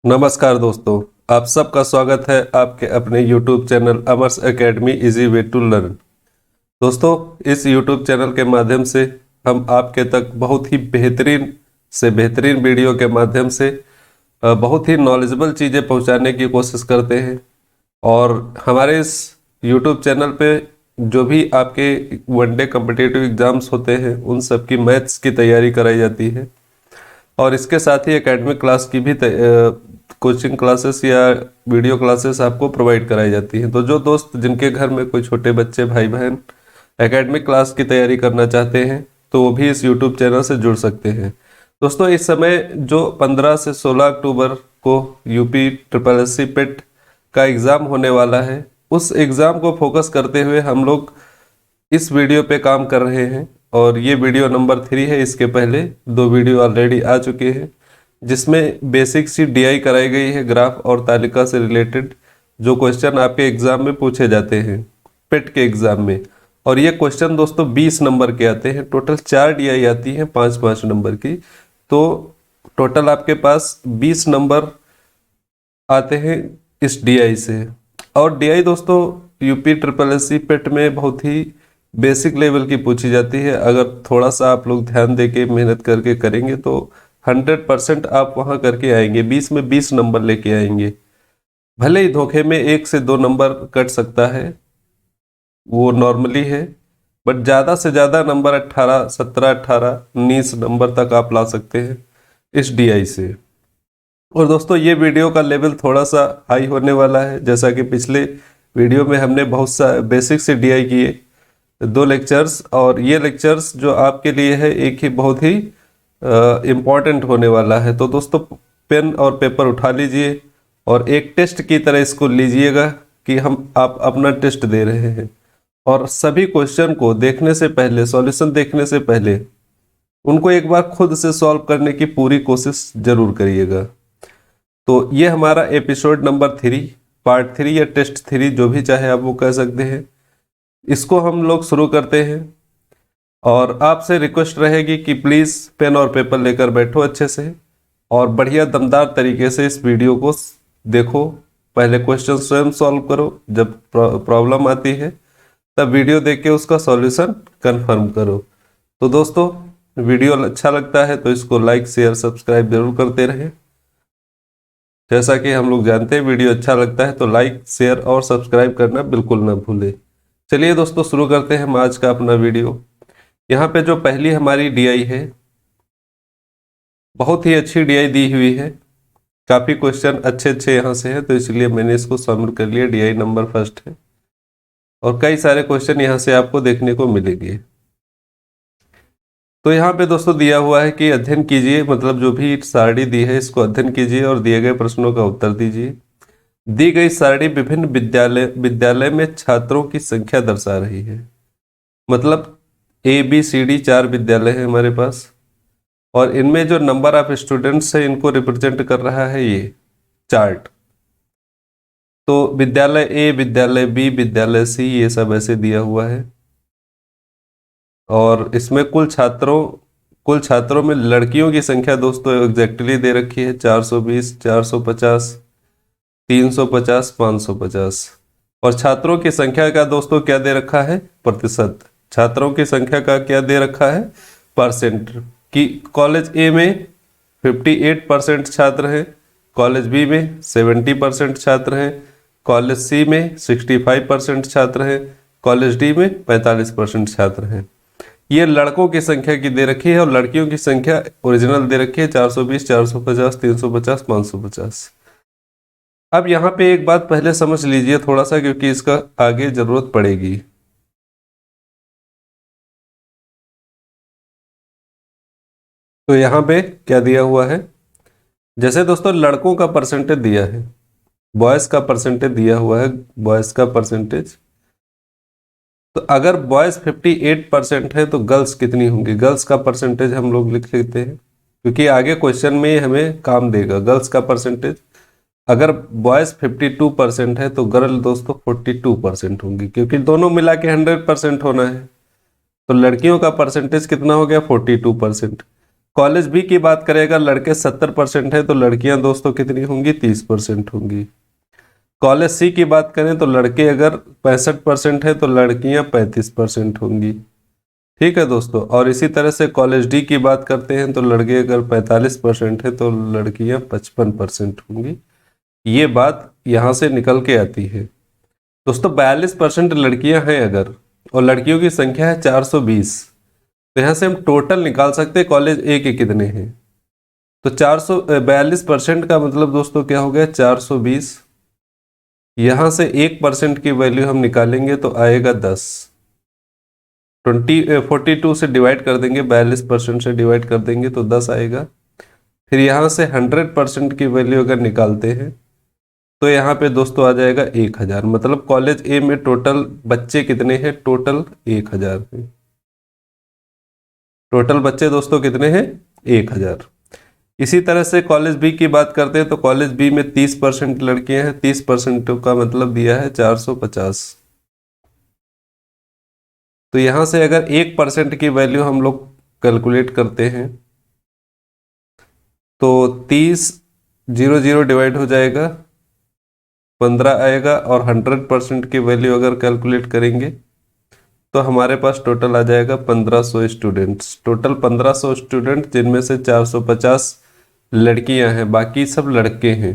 नमस्कार दोस्तों, आप सबका स्वागत है आपके अपने YouTube channel Amar's Academy easy way to learn. दोस्तों, इस YouTube चैनल के माध्यम से हम आपके तक बहुत ही बेहतरीन से बेहतरीन वीडियो के माध्यम से बहुत ही नॉलेजेबल चीज़ें पहुंचाने की कोशिश करते हैं। और हमारे इस YouTube चैनल पे जो भी आपके वनडे कॉम्पिटिटिव एग्ज़ाम्स होते हैं उन सब की मैथ्स की तैयारी कराई जाती है। और इसके साथ ही एकेडमिक क्लास की भी कोचिंग क्लासेस या वीडियो क्लासेस आपको प्रोवाइड कराई जाती हैं। तो जो दोस्त जिनके घर में कोई छोटे बच्चे भाई बहन एकेडमिक क्लास की तैयारी करना चाहते हैं तो वो भी इस यूट्यूब चैनल से जुड़ सकते हैं। दोस्तों, इस समय जो 15 से 16 अक्टूबर को यूपी SSC पेट का एग्ज़ाम होने वाला है, उस एग्ज़ाम को फोकस करते हुए हम लोग इस वीडियो पे काम कर रहे हैं। और ये वीडियो नंबर 3 है। इसके पहले 2 वीडियो ऑलरेडी आ चुके हैं जिसमें बेसिक सी DI कराई गई है, ग्राफ और तालिका से रिलेटेड जो क्वेश्चन आपके एग्जाम में पूछे जाते हैं पेट के एग्जाम में। और ये क्वेश्चन दोस्तों 20 नंबर के आते हैं। टोटल 4 DI आती हैं 5-5 नंबर की, तो टोटल आपके पास 20 नंबर आते हैं इस DI से। और DI दोस्तों यूपी SSC पेट में बहुत ही बेसिक लेवल की पूछी जाती है। अगर थोड़ा सा आप लोग ध्यान दे के मेहनत करके करेंगे तो 100% आप वहाँ करके आएंगे, 20 में 20 नंबर लेके आएंगे। भले ही धोखे में 1 से 2 नंबर कट सकता है, वो नॉर्मली है, बट ज़्यादा से ज़्यादा नंबर 18, 17, 18, 19 नंबर तक आप ला सकते हैं इस DI से। और दोस्तों, ये वीडियो का लेवल थोड़ा सा हाई होने वाला है। जैसा कि पिछले वीडियो में हमने बहुत सा बेसिक से DI किए 2 लेक्चर्स, और ये लेक्चर्स जो आपके लिए है एक ही बहुत ही इम्पॉर्टेंट होने वाला है। तो दोस्तों, पेन और पेपर उठा लीजिए और एक टेस्ट की तरह इसको लीजिएगा कि आप अपना टेस्ट दे रहे हैं। और सभी क्वेश्चन को देखने से पहले, सॉल्यूशन देखने से पहले उनको एक बार खुद से सॉल्व करने की पूरी कोशिश जरूर करिएगा। तो ये हमारा एपिसोड नंबर 3, पार्ट 3 या टेस्ट 3 जो भी चाहे आप वो कह सकते हैं, इसको हम लोग शुरू करते हैं। और आपसे रिक्वेस्ट रहेगी कि प्लीज़ पेन और पेपर लेकर बैठो अच्छे से और बढ़िया दमदार तरीके से इस वीडियो को देखो। पहले क्वेश्चन स्वयं सॉल्व करो, जब प्रॉब्लम आती है तब वीडियो देख के उसका सॉल्यूशन कंफर्म करो। तो दोस्तों, वीडियो अच्छा लगता है तो इसको लाइक शेयर सब्सक्राइब जरूर करते रहें। जैसा कि हम लोग जानते हैं, वीडियो अच्छा लगता है तो लाइक शेयर और सब्सक्राइब करना बिल्कुल ना भूलें। चलिए दोस्तों, शुरू करते हैं हम आज का अपना वीडियो। यहाँ पे जो पहली हमारी DI है, बहुत ही अच्छी DI दी हुई है। काफ़ी क्वेश्चन अच्छे यहाँ से हैं, तो इसलिए मैंने इसको शामिल कर लिया। DI नंबर 1 है और कई सारे क्वेश्चन यहाँ से आपको देखने को मिलेंगे। तो यहाँ पे दोस्तों दिया हुआ है कि अध्ययन कीजिए, मतलब जो भी सारणी दी है इसको अध्ययन कीजिए और दिए गए प्रश्नों का उत्तर दीजिए। दी गई सारणी विभिन्न विद्यालय में छात्रों की संख्या दर्शा रही है। मतलब ABCD 4 विद्यालय है हमारे पास, और इनमें जो नंबर ऑफ स्टूडेंट्स है इनको रिप्रेजेंट कर रहा है ये चार्ट। तो विद्यालय A, विद्यालय B, विद्यालय C, ये सब ऐसे दिया हुआ है। और इसमें कुल छात्रों में लड़कियों की संख्या दोस्तों एग्जैक्टली दे रखी है 420, 450, 350, 550। और छात्रों की संख्या का दोस्तों क्या दे रखा है? प्रतिशत। छात्रों की संख्या का क्या दे रखा है? परसेंट। कि कॉलेज A में 58% छात्र हैं, कॉलेज B में 70% छात्र हैं, कॉलेज C में 65% छात्र हैं, कॉलेज D में 45% छात्र हैं। ये लड़कों की संख्या की दे रखी है, और लड़कियों की संख्या ओरिजिनल दे रखी है 420, 450, 350, 550। अब यहाँ पे एक बात पहले समझ लीजिए थोड़ा सा, क्योंकि इसका आगे जरूरत पड़ेगी। तो यहाँ पे क्या दिया हुआ है? जैसे दोस्तों लड़कों का परसेंटेज दिया है, बॉयज़ का परसेंटेज दिया हुआ है, बॉयज़ का परसेंटेज। तो अगर बॉयज़ 58% है तो गर्ल्स कितनी होंगी? गर्ल्स का परसेंटेज हम लोग लिख लेते हैं, क्योंकि आगे क्वेश्चन में हमें काम देगा। गर्ल्स का परसेंटेज, अगर बॉयज़ 52% है तो गर्ल दोस्तों 42% होंगी, क्योंकि दोनों मिला के 100% होना है। तो लड़कियों का परसेंटेज कितना हो गया? 42%। कॉलेज बी की बात करें, अगर लड़के 70% है तो लड़कियां दोस्तों कितनी होंगी, 30% होंगी। कॉलेज सी की बात करें तो लड़के अगर 65% है तो लड़कियां 35% होंगी। ठीक है दोस्तों, और इसी तरह से कॉलेज डी की बात करते हैं तो लड़के अगर 45% है तो लड़कियां 55% होंगी। ये बात यहाँ से निकल के आती है दोस्तों। 42% लड़कियां हैं अगर, और लड़कियों की संख्या है 420, तो यहाँ से हम टोटल निकाल सकते हैं कॉलेज ए के कितने हैं। तो 442% का मतलब दोस्तों क्या हो गया, 420। यहाँ से 1% की वैल्यू हम निकालेंगे तो आएगा 10। 42 से डिवाइड कर देंगे, 42% से डिवाइड कर देंगे तो 10 आएगा। फिर यहाँ से 100% की वैल्यू अगर निकालते हैं तो यहाँ पे दोस्तों आ जाएगा 1000। मतलब कॉलेज ए में टोटल बच्चे कितने हैं, टोटल 1000 हैं। टोटल बच्चे दोस्तों कितने हैं, 1000। इसी तरह से कॉलेज बी की बात करते हैं तो कॉलेज बी में 30% लड़कियां हैं, 30% का मतलब दिया है 450। तो यहां से अगर 1% की वैल्यू हम लोग कैलकुलेट करते हैं तो 30 0 0 डिवाइड हो जाएगा, 15 आएगा। और 100% की वैल्यू अगर कैलकुलेट करेंगे तो हमारे पास टोटल आ जाएगा 1500 स्टूडेंट्स। टोटल 1500 स्टूडेंट, जिनमें से 450 लड़कियां हैं, बाकी सब लड़के हैं।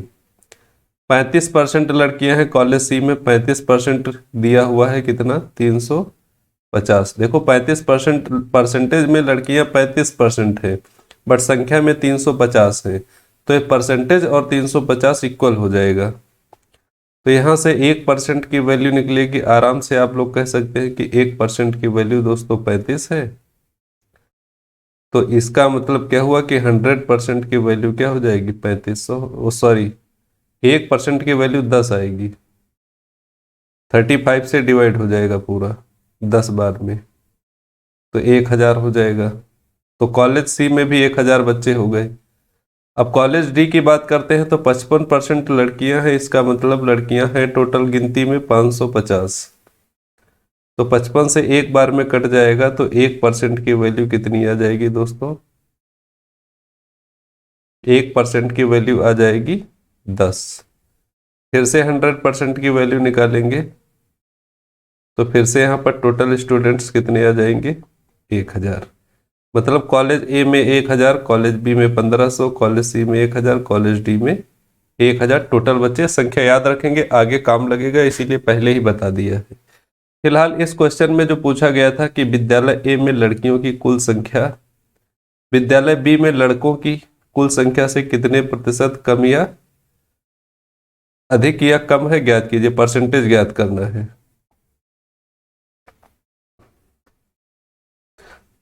35% लड़कियां हैं कॉलेज सी में, 35% दिया हुआ है कितना, 350। देखो 35% परसेंटेज में लड़कियां 35% है, बट संख्या में 350 है, तो ये परसेंटेज और 350 इक्वल हो जाएगा। तो यहाँ से 1% की वैल्यू निकलेगी। आराम से आप लोग कह सकते हैं कि 1% की वैल्यू दोस्तों 35 है। तो इसका मतलब क्या हुआ कि 100% की वैल्यू क्या हो जाएगी, 3500, सॉरी 1% की वैल्यू 10 आएगी। 35 से डिवाइड हो जाएगा पूरा 10 बार में, तो 1000 हो जाएगा। तो कॉलेज सी में भी 1000 बच्चे हो गए। अब कॉलेज डी की बात करते हैं तो 55% लड़कियां हैं, इसका मतलब लड़कियां हैं टोटल गिनती में 550। तो 55 से एक बार में कट जाएगा, तो 1% की वैल्यू कितनी आ जाएगी दोस्तों, 1% की वैल्यू आ जाएगी 10। फिर से 100% की वैल्यू निकालेंगे तो फिर से यहाँ पर टोटल स्टूडेंट्स कितने आ जाएंगे, 1000। मतलब कॉलेज ए में 1000, कॉलेज बी में 1500, कॉलेज सी में 1000, कॉलेज डी में 1000 टोटल बच्चे। संख्या याद रखेंगे, आगे काम लगेगा, इसीलिए पहले ही बता दिया है। फिलहाल इस क्वेश्चन में जो पूछा गया था कि विद्यालय ए में लड़कियों की कुल संख्या विद्यालय बी में लड़कों की कुल संख्या से कितने प्रतिशत कम या अधिक या कम है, ज्ञात कीजिए। परसेंटेज ज्ञात करना है।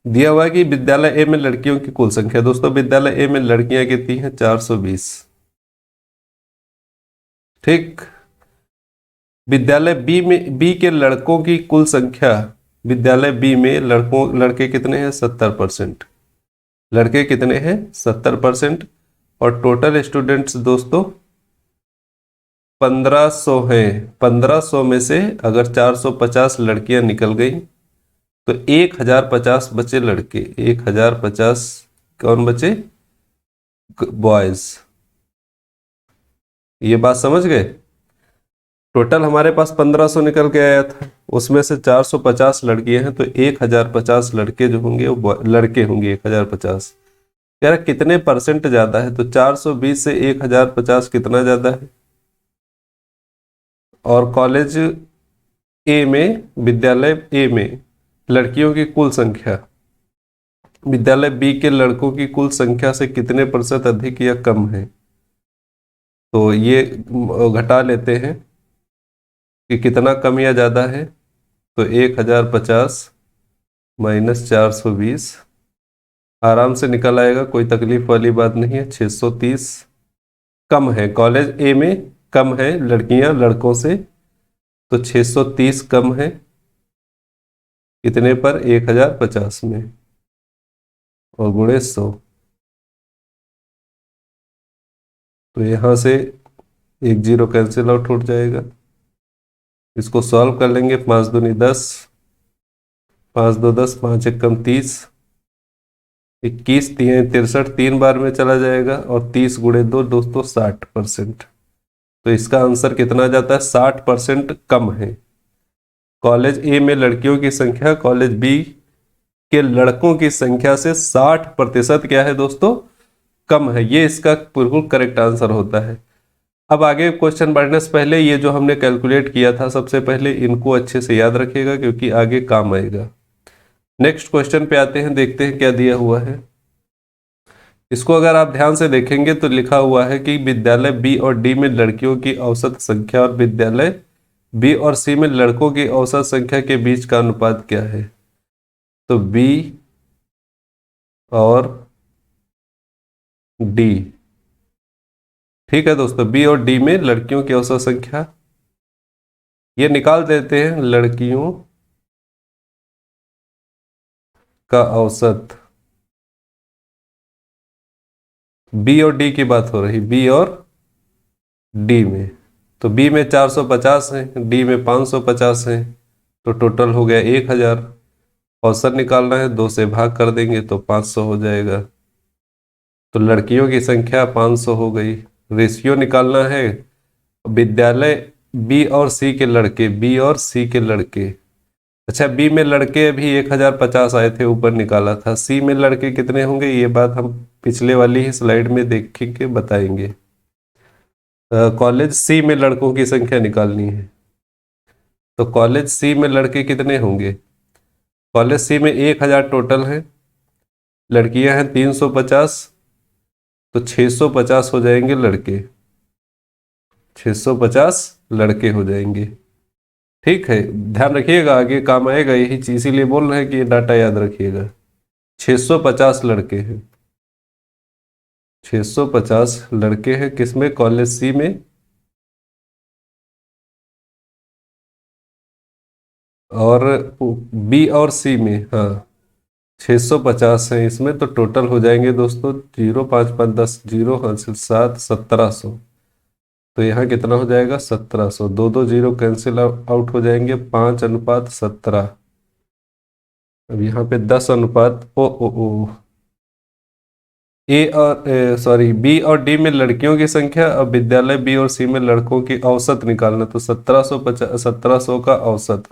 दिया हुआ है कि विद्यालय ए में लड़कियों की कुल संख्या, दोस्तों विद्यालय ए में लड़कियां कितनी हैं, 420। ठीक। विद्यालय बी में, बी के लड़कों की कुल संख्या, विद्यालय बी में लड़के कितने हैं, 70%। लड़के कितने हैं, 70%। और टोटल स्टूडेंट्स दोस्तों 1500 हैं। 1500 में से अगर 450 लड़कियां निकल गई तो 1050 बचे लड़के, 1050 कौन बचे, बॉयज। ये बात समझ गए। टोटल हमारे पास 1500 निकल के आया था, उसमें से 450 लड़कियां हैं, तो 1050 लड़के जो होंगे वो लड़के होंगे 1050। यार कितने परसेंट ज्यादा है, तो 420 से 1050 कितना ज्यादा है। और कॉलेज ए में, विद्यालय ए में लड़कियों की कुल संख्या विद्यालय बी के लड़कों की कुल संख्या से कितने प्रतिशत अधिक या कम है। तो ये घटा लेते हैं कि कितना कम या ज्यादा है। तो 1050 माइनस 420 आराम से निकल आएगा, कोई तकलीफ वाली बात नहीं है। 630 कम है, कॉलेज ए में कम है लड़कियां लड़कों से, तो 630 कम है कितने पर, 1050 में, और गुणे 100। तो यहां से एक जीरो कैंसिल आउट हो जाएगा। इसको सॉल्व कर लेंगे, 5 दूनी 10, 5 2 10, 5 एक कम 30, 21 63 3 बार में चला जाएगा और 30 गुणे 2 दोस्तों 60%। तो इसका आंसर कितना आ जाता है, 60% कम है। कॉलेज ए में लड़कियों की संख्या कॉलेज बी के लड़कों की संख्या से 60% क्या है दोस्तों, कम है। ये इसका बिल्कुल करेक्ट आंसर होता है। अब आगे क्वेश्चन बढ़ने से पहले ये जो हमने कैलकुलेट किया था सबसे पहले इनको अच्छे से याद रखिएगा क्योंकि आगे काम आएगा। नेक्स्ट क्वेश्चन पे आते हैं, देखते हैं क्या दिया हुआ है। इसको अगर आप ध्यान से देखेंगे तो लिखा हुआ है कि विद्यालय बी और डी में लड़कियों की औसत संख्या और विद्यालय बी और सी में लड़कों की औसत संख्या के बीच का अनुपात क्या है। तो बी और डी, ठीक है दोस्तों, बी और डी में लड़कियों की औसत संख्या ये निकाल देते हैं, लड़कियों का औसत, बी और डी की बात हो रही, बी और डी में। तो बी में 450 है, डी में 550 है, तो टोटल हो गया 1000। औसत निकालना है, 2 से भाग कर देंगे तो 500 हो जाएगा। तो लड़कियों की संख्या 500 हो गई। रेशियो निकालना है, विद्यालय बी और सी के लड़के, बी और सी के लड़के, अच्छा बी में लड़के अभी 1050 आए थे, ऊपर निकाला था। सी में लड़के कितने होंगे ये बात हम पिछले वाली ही स्लाइड में देख के बताएंगे। कॉलेज सी में लड़कों की संख्या निकालनी है, तो कॉलेज सी में लड़के कितने होंगे। कॉलेज सी में 1000 टोटल है, लड़कियां हैं 350, तो 650 हो जाएंगे लड़के, 650 लड़के हो जाएंगे। ठीक है, ध्यान रखिएगा आगे काम आएगा, यही चीज इसीलिए बोल रहे हैं कि ये डाटा याद रखिएगा। 650 लड़के हैं, 650 लड़के हैं किसमें, कॉलेज सी में, और बी और सी में, हाँ 650 है इसमें। तो टोटल हो जाएंगे दोस्तों 0 5 5 10 0 हासिल 7 1700। तो यहाँ कितना हो जाएगा 1700, 2 0 कैंसिल आउट हो जाएंगे, 5:17। अब यहाँ पे 10 ओ ए और सॉरी बी और डी में लड़कियों की संख्या, अब विद्यालय बी और सी में लड़कों की औसत निकालना। तो 1750 का औसत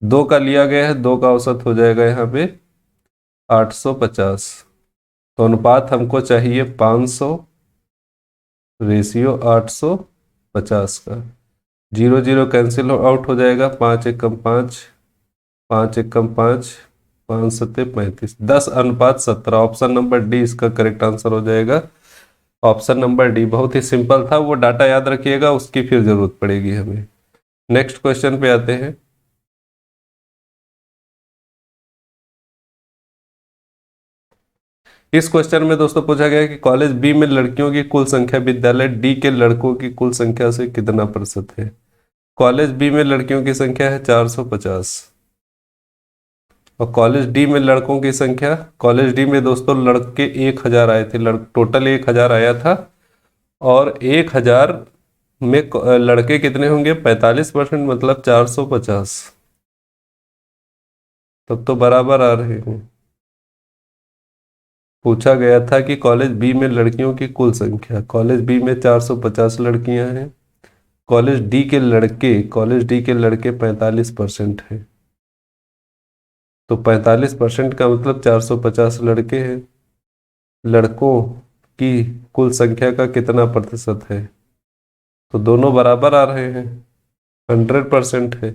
2 का लिया गया है, 2 का औसत हो जाएगा यहाँ पे 850। तो अनुपात हमको चाहिए 500, रेशियो 850 का। 0 0 कैंसिल आउट हो जाएगा, 5 एकम 5, 5 एकम 5, 5 सत्ते 35, 10:17। ऑप्शन नंबर डी इसका करेक्ट आंसर हो जाएगा। ऑप्शन नंबर डी बहुत ही सिंपल था, वो डाटा याद रखिएगा, उसकी फिर जरूरत पड़ेगी हमें। नेक्स्ट क्वेश्चन पे आते हैं। इस क्वेश्चन में दोस्तों पूछा गया कि कॉलेज बी में लड़कियों की कुल संख्या विद्यालय डी के लड़कों की कुल संख्या से कितना प्रतिशत है। कॉलेज बी में लड़कियों की संख्या है 450 और कॉलेज डी में लड़कों की संख्या, कॉलेज डी में दोस्तों लड़के 1000 आए थे, टोटल 1000 आया था, और 1000 में लड़के कितने होंगे 45%, मतलब 450। तब तो बराबर आ रहे हैं। पूछा गया था कि कॉलेज बी में लड़कियों की कुल संख्या, कॉलेज बी में 450 लड़कियां हैं, कॉलेज डी के लड़के, कॉलेज डी के लड़के 45% हैं। तो 45% का मतलब 450 लड़के हैं, लड़कों की कुल संख्या का कितना प्रतिशत है। तो दोनों बराबर आ रहे हैं, 100% है।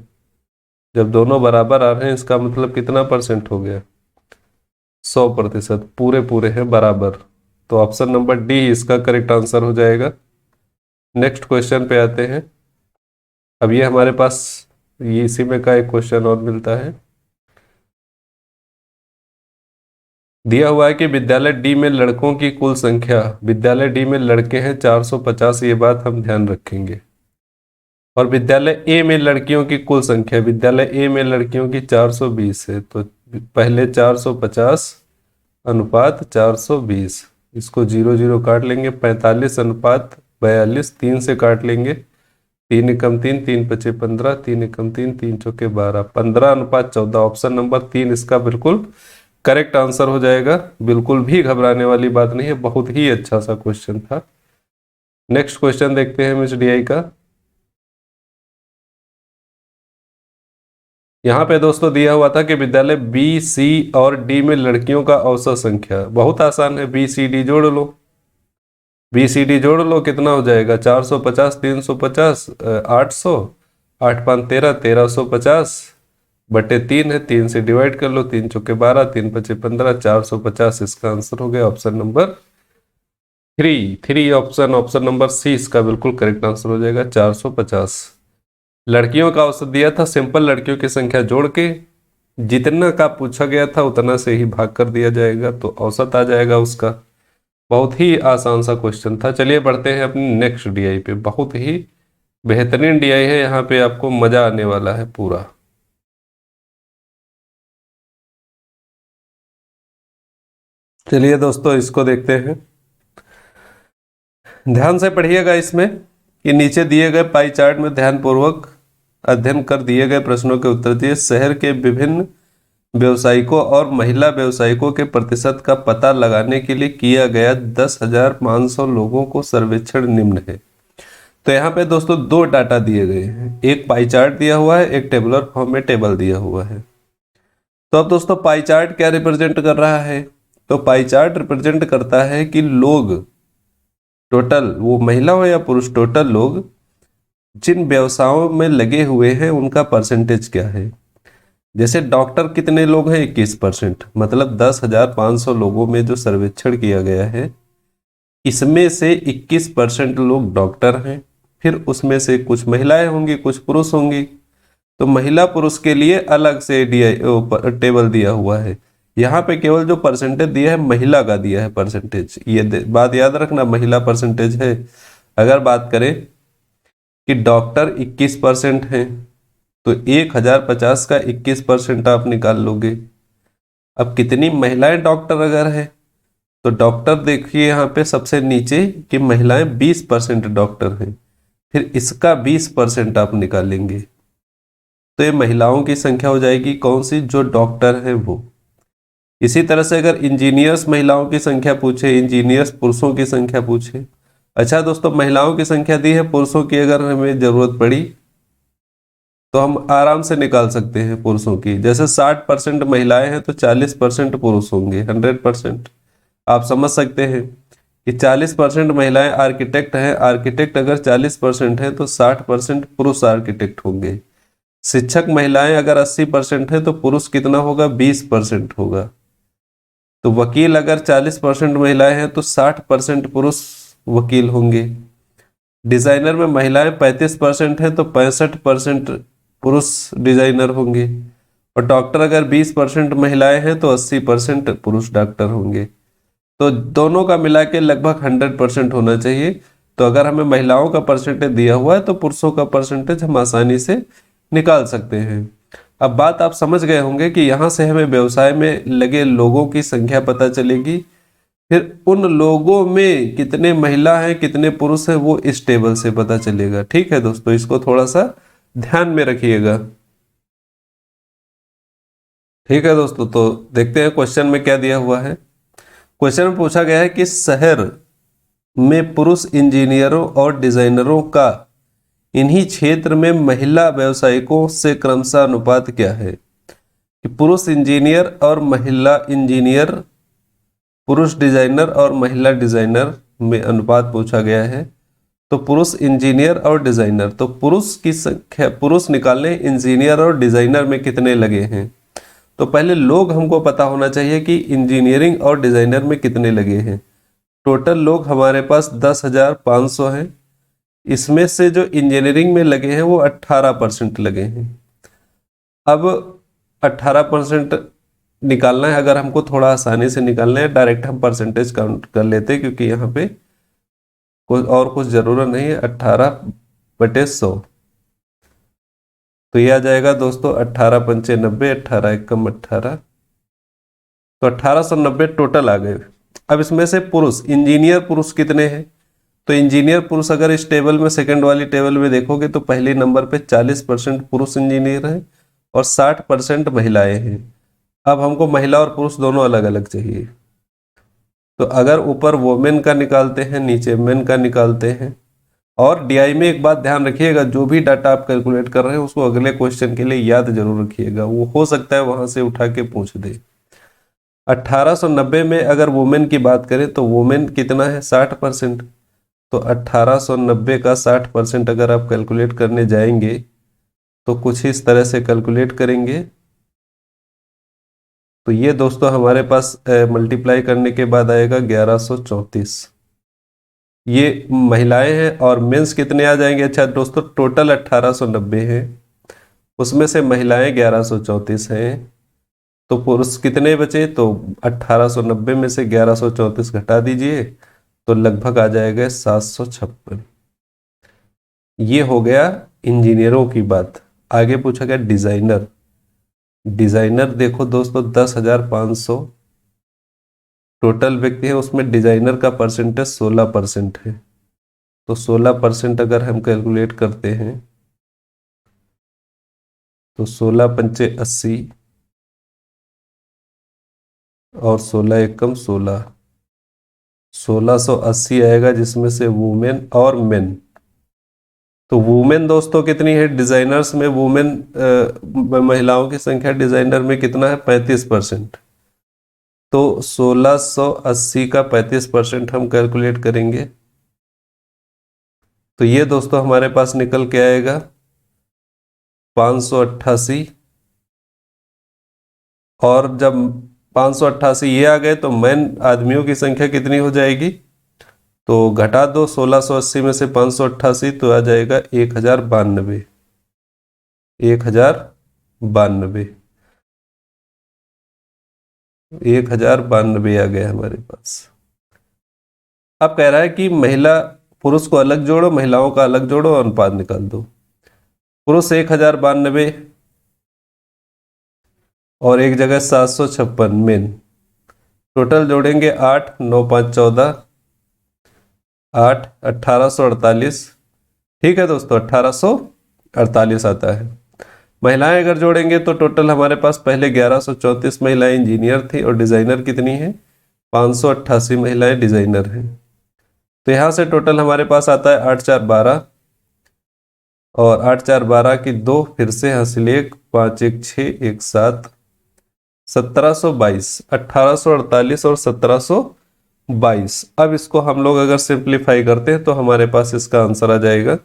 जब दोनों बराबर आ रहे हैं इसका मतलब कितना परसेंट हो गया, 100%, पूरे पूरे हैं बराबर। तो ऑप्शन नंबर डी इसका करेक्ट आंसर हो जाएगा। नेक्स्ट क्वेश्चन पे आते हैं। अब ये हमारे पास ये इसी में का एक क्वेश्चन और मिलता है। दिया हुआ है कि विद्यालय डी में लड़कों की कुल संख्या, विद्यालय डी में लड़के हैं 450, ये बात हम ध्यान रखेंगे, और विद्यालय ए में लड़कियों की कुल संख्या, विद्यालय ए में लड़कियों की 420 है। तो पहले 450 अनुपात 420, इसको 0 0 काट लेंगे, 45 अनुपात 42, 3 से काट लेंगे, 3 एकम 3, 3 पचे 15, 3 एकम 3, 3 चौके 12, 15 अनुपात 14। ऑप्शन नंबर 3 इसका बिल्कुल करेक्ट आंसर हो जाएगा। बिल्कुल भी घबराने वाली बात नहीं है, बहुत ही अच्छा सा क्वेश्चन था। नेक्स्ट क्वेश्चन देखते हैं मिस डीआई का। यहाँ पे दोस्तों दिया हुआ था कि विद्यालय बी, सी और डी में लड़कियों का औसत संख्या, बहुत आसान है, बी सी डी जोड़ लो। बी सी डी जोड़ लो, कितना हो जाएगा, 450, 350, 800, 8×5 = 13, 1350 बटे 3 है, 3 से डिवाइड कर लो, 3 चौके 12, 3 पचे 15, 450 इसका आंसर हो गया option number 3। Option number C इसका बिल्कुल करेक्ट आंसर हो जाएगा, 450। लड़कियों का औसत दिया था, सिंपल लड़कियों की संख्या जोड़ के जितना का पूछा गया था उतना से ही भाग कर दिया जाएगा तो औसत आ जाएगा उसका। बहुत ही आसान सा क्वेश्चन था। चलिए बढ़ते हैं अपनी नेक्स्ट डीआई पे। बहुत ही बेहतरीन डीआई है, यहाँ पे आपको मजा आने वाला है पूरा। चलिए दोस्तों इसको देखते हैं, ध्यान से पढ़िएगा इसमें कि नीचे दिए गए पाई चार्ट में ध्यानपूर्वक अध्ययन कर दिए गए प्रश्नों के उत्तर दिए। शहर के विभिन्न व्यवसायिकों और महिला व्यवसायिकों के प्रतिशत का पता लगाने के लिए किया गया 10,500 लोगों को सर्वेक्षण निम्न है। तो यहाँ पे दोस्तों दो डाटा दिए गए हैं, एक पाई चार्ट दिया हुआ है, एक टेबुलर फॉर्म में टेबल दिया हुआ है। तो अब दोस्तों पाई चार्ट क्या रिप्रेजेंट कर रहा है, तो पाई चार्ट रिप्रेजेंट करता है कि लोग टोटल, वो महिला हो या पुरुष, टोटल लोग जिन व्यवसायों में लगे हुए हैं उनका परसेंटेज क्या है। जैसे डॉक्टर कितने लोग हैं, 21%, मतलब 10,500 लोगों में जो सर्वेक्षण किया गया है इसमें से 21% लोग डॉक्टर हैं। फिर उसमें से कुछ महिलाएं होंगी, कुछ पुरुष होंगी। तो महिला पुरुष के लिए अलग से टेबल दिया हुआ है। यहाँ पे केवल जो परसेंटेज दिया है महिला का दिया है परसेंटेज, ये बात याद रखना, महिला परसेंटेज है। अगर बात करें कि डॉक्टर 21% हैं तो 1050 का 21% आप निकाल लोगे। अब कितनी महिलाएं डॉक्टर अगर है तो डॉक्टर देखिए यहाँ पे सबसे नीचे कि महिलाएं 20% डॉक्टर हैं, फिर इसका 20% आप निकालेंगे तो ये महिलाओं की संख्या हो जाएगी कौन सी, जो डॉक्टर है वो। इसी तरह से अगर इंजीनियर्स महिलाओं की संख्या पूछे, इंजीनियर्स पुरुषों की संख्या पूछे। अच्छा दोस्तों महिलाओं की संख्या दी है, पुरुषों की अगर हमें जरूरत पड़ी तो हम आराम से निकाल सकते हैं पुरुषों की। जैसे 60% महिलाएं हैं तो 40% पुरुष होंगे, 100%। आप समझ सकते हैं कि 40% महिलाएं आर्किटेक्ट हैं, आर्किटेक्ट अगर 40% है तो 60% पुरुष आर्किटेक्ट होंगे। शिक्षक महिलाएं अगर 80% है तो पुरुष कितना होगा, 20% होगा। तो वकील अगर 40% महिलाएं हैं तो 60% पुरुष वकील होंगे। डिजाइनर में महिलाएं 35% हैं तो 65% पुरुष डिजाइनर होंगे। और डॉक्टर अगर 20% महिलाएं हैं तो 80% पुरुष डॉक्टर होंगे। तो दोनों का मिला के लगभग 100% होना चाहिए। तो अगर हमें महिलाओं का परसेंटेज दिया हुआ है तो पुरुषों का परसेंटेज हम आसानी से निकाल सकते हैं। अब बात आप समझ गए होंगे कि यहाँ से हमें व्यवसाय में लगे लोगों की संख्या पता चलेगी, फिर उन लोगों में कितने महिला हैं कितने पुरुष हैं वो इस टेबल से पता चलेगा। ठीक है दोस्तों, इसको थोड़ा सा ध्यान में रखिएगा। ठीक है दोस्तों, तो देखते हैं क्वेश्चन में क्या दिया हुआ है। क्वेश्चन में पूछा गया है कि शहर में पुरुष इंजीनियरों और डिजाइनरों का इन्हीं क्षेत्र में महिला व्यवसायिकों से क्रमशः अनुपात क्या है। कि पुरुष इंजीनियर और महिला इंजीनियर, पुरुष डिजाइनर और महिला डिजाइनर में अनुपात पूछा गया है। तो पुरुष इंजीनियर और डिजाइनर, तो पुरुष की संख्या, पुरुष निकालने इंजीनियर और डिजाइनर में कितने लगे हैं। तो पहले लोग हमको पता होना चाहिए कि इंजीनियरिंग और डिजाइनर में कितने लगे हैं। टोटल लोग हमारे पास 10,500 हैं। इसमें से जो इंजीनियरिंग में लगे हैं वो 18% लगे हैं। अब 18% निकालना है, अगर हमको थोड़ा आसानी से निकालना है डायरेक्ट हम परसेंटेज काउंट कर लेते हैं क्योंकि यहाँ पे कुछ जरूरत नहीं है। 18/100 तो ये आ जाएगा दोस्तों 18×5 = 90, 18 एकम 18, तो 1890 टोटल आ गए। अब इसमें से पुरुष, इंजीनियर पुरुष कितने हैं, तो इंजीनियर पुरुष अगर इस टेबल में सेकंड वाली टेबल में देखोगे तो पहले नंबर पे 40% पुरुष इंजीनियर हैं और 60% महिलाएं हैं। अब हमको महिला और पुरुष दोनों अलग अलग चाहिए। तो अगर ऊपर वोमेन का निकालते हैं, नीचे मेन का निकालते हैं। और डीआई में एक बात ध्यान रखिएगा, जो भी डाटा आप कैलकुलेट कर रहे हैं उसको अगले क्वेश्चन के लिए याद जरूर रखिएगा, वो हो सकता है वहां से उठा के पूछ दे। 1890 में अगर वुमेन की बात करें तो वुमेन कितना है, 60%। तो 1890 का 60% अगर आप कैलकुलेट करने जाएंगे तो कुछ इस तरह से कैलकुलेट करेंगे। तो ये दोस्तों हमारे पास मल्टीप्लाई करने के बाद आएगा 1134। ये महिलाएं हैं। और मेंस कितने आ जाएंगे, अच्छा दोस्तों टोटल 1890 है, उसमें से महिलाएं 1134 हैं। तो पुरुष कितने बचे, तो 1890 में से 1134 घटा दीजिए तो लगभग आ जाएगा 756। ये हो गया इंजीनियरों की बात। आगे पूछा गया डिजाइनर। डिजाइनर देखो दोस्तों 10,500 टोटल व्यक्ति है, उसमें डिजाइनर का परसेंटेज 16% है। तो 16% अगर हम कैलकुलेट करते हैं तो 16 पंचे 80 और 16 एकम 16, 1680 आएगा, जिसमें से वुमेन और मेन। तो वुमेन दोस्तों कितनी है डिजाइनर्स में, वुमेन महिलाओं की संख्या डिजाइनर में कितना है, 35%। तो 1680 का 35% हम कैलकुलेट करेंगे तो ये दोस्तों हमारे पास निकल के आएगा 588। और जब 588 ये आ गए तो मैन आदमियों की संख्या कितनी हो जाएगी, तो घटा दो 1680 में से 588 तो आ जाएगा 1092। 1092 1092 आ गया हमारे पास। अब कह रहा है कि महिला पुरुष को अलग जोड़ो, महिलाओं का अलग जोड़ो और अनुपात निकाल दो। पुरुष 1092 और एक जगह 756 मेन। टोटल जोड़ेंगे 8 9 5 14, 8 1848। ठीक है दोस्तों 1848 आता है। महिलाएं अगर जोड़ेंगे तो टोटल हमारे पास पहले 1134 महिलाएं इंजीनियर थी और डिजाइनर कितनी है, 588 महिलाएं डिजाइनर हैं। तो यहां से टोटल हमारे पास आता है 8 4 12 और 8 4 12 की 2 फिर से हासिल 1 5 1 6 1 7 1722। 1848 और 1722। अब इसको हम लोग अगर सिंप्लीफाई करते हैं तो हमारे पास इसका आंसर आ जाएगा।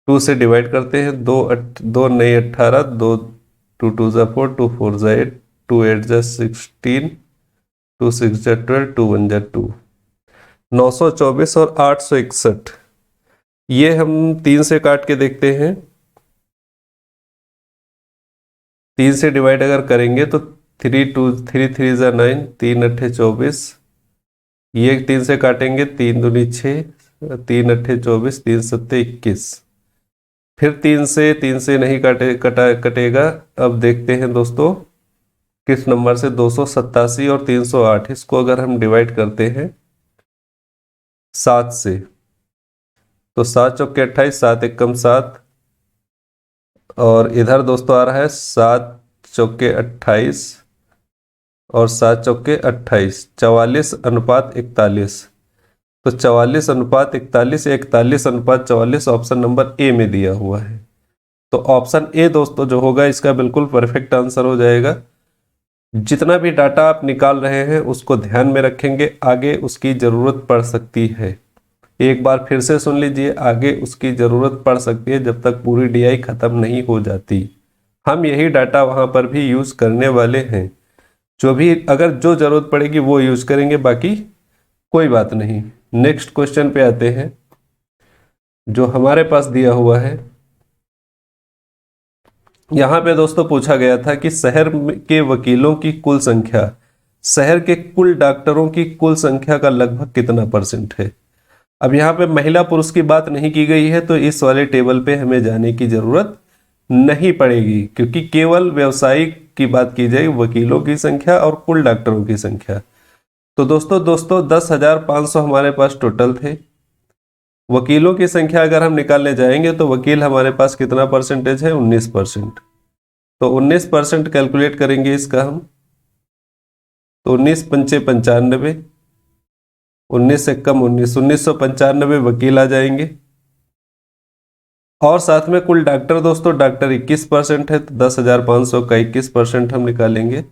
2 से डिवाइड करते हैं, 2 नई 18, 2 2 2 जा 4, 2 4 जा 8, 2 8 जा 16, 2 6 जा 12, 2 1 जा 2, 924 और 861। ये हम 3 से काट के देखते हैं। 3 से डिवाइड अगर करेंगे तो 3 2 3 3 जा 9, 3 अट्ठे 24। ये 3 से काटेंगे, 3 दूनी 6, 3 अट्ठे 24, 3 सत्ते 21। फिर 3 से नहीं कटेगा। अब देखते हैं दोस्तों किस नंबर से, 287 और 308। इसको अगर हम डिवाइड करते हैं 7 से तो 7 चौके 28, 7 एकम 7 और इधर दोस्तों आ रहा है 7 चौके 28 और 7 चौके 28, 44:41। तो 44:41 या 41:44 ऑप्शन नंबर ए में दिया हुआ है। तो ऑप्शन ए दोस्तों जो होगा इसका बिल्कुल परफेक्ट आंसर हो जाएगा। जितना भी डाटा आप निकाल रहे हैं उसको ध्यान में रखेंगे, आगे उसकी जरूरत पड़ सकती है। एक बार फिर से सुन लीजिए, आगे उसकी जरूरत पड़ सकती है जब तक पूरी डीआई खत्म नहीं हो जाती। हम यही डाटा वहां पर भी यूज करने वाले हैं। जो भी अगर जो जरूरत पड़ेगी वो यूज करेंगे, बाकी कोई बात नहीं। नेक्स्ट क्वेश्चन पे आते हैं जो हमारे पास दिया हुआ है। यहां पे दोस्तों पूछा गया था कि शहर के वकीलों की कुल संख्या शहर के कुल डॉक्टरों की कुल संख्या का लगभग कितना % है। अब यहाँ पे महिला पुरुष की बात नहीं की गई है तो इस वाले टेबल पे हमें जाने की जरूरत नहीं पड़ेगी, क्योंकि केवल व्यवसायिक की बात की जाए, वकीलों की संख्या और कुल डॉक्टरों की संख्या। तो दोस्तों 10,500 हमारे पास टोटल थे। वकीलों की संख्या अगर हम निकालने जाएंगे तो वकील हमारे पास कितना % है, 19%। तो 19% कैलकुलेट करेंगे इसका हम तो 19 पंचे 95, 19 से कम 19, 1995 वकील आ जाएंगे। और साथ में कुल डॉक्टर दोस्तों, डॉक्टर 21% है, तो 10,500 का 21% हम निकालेंगे।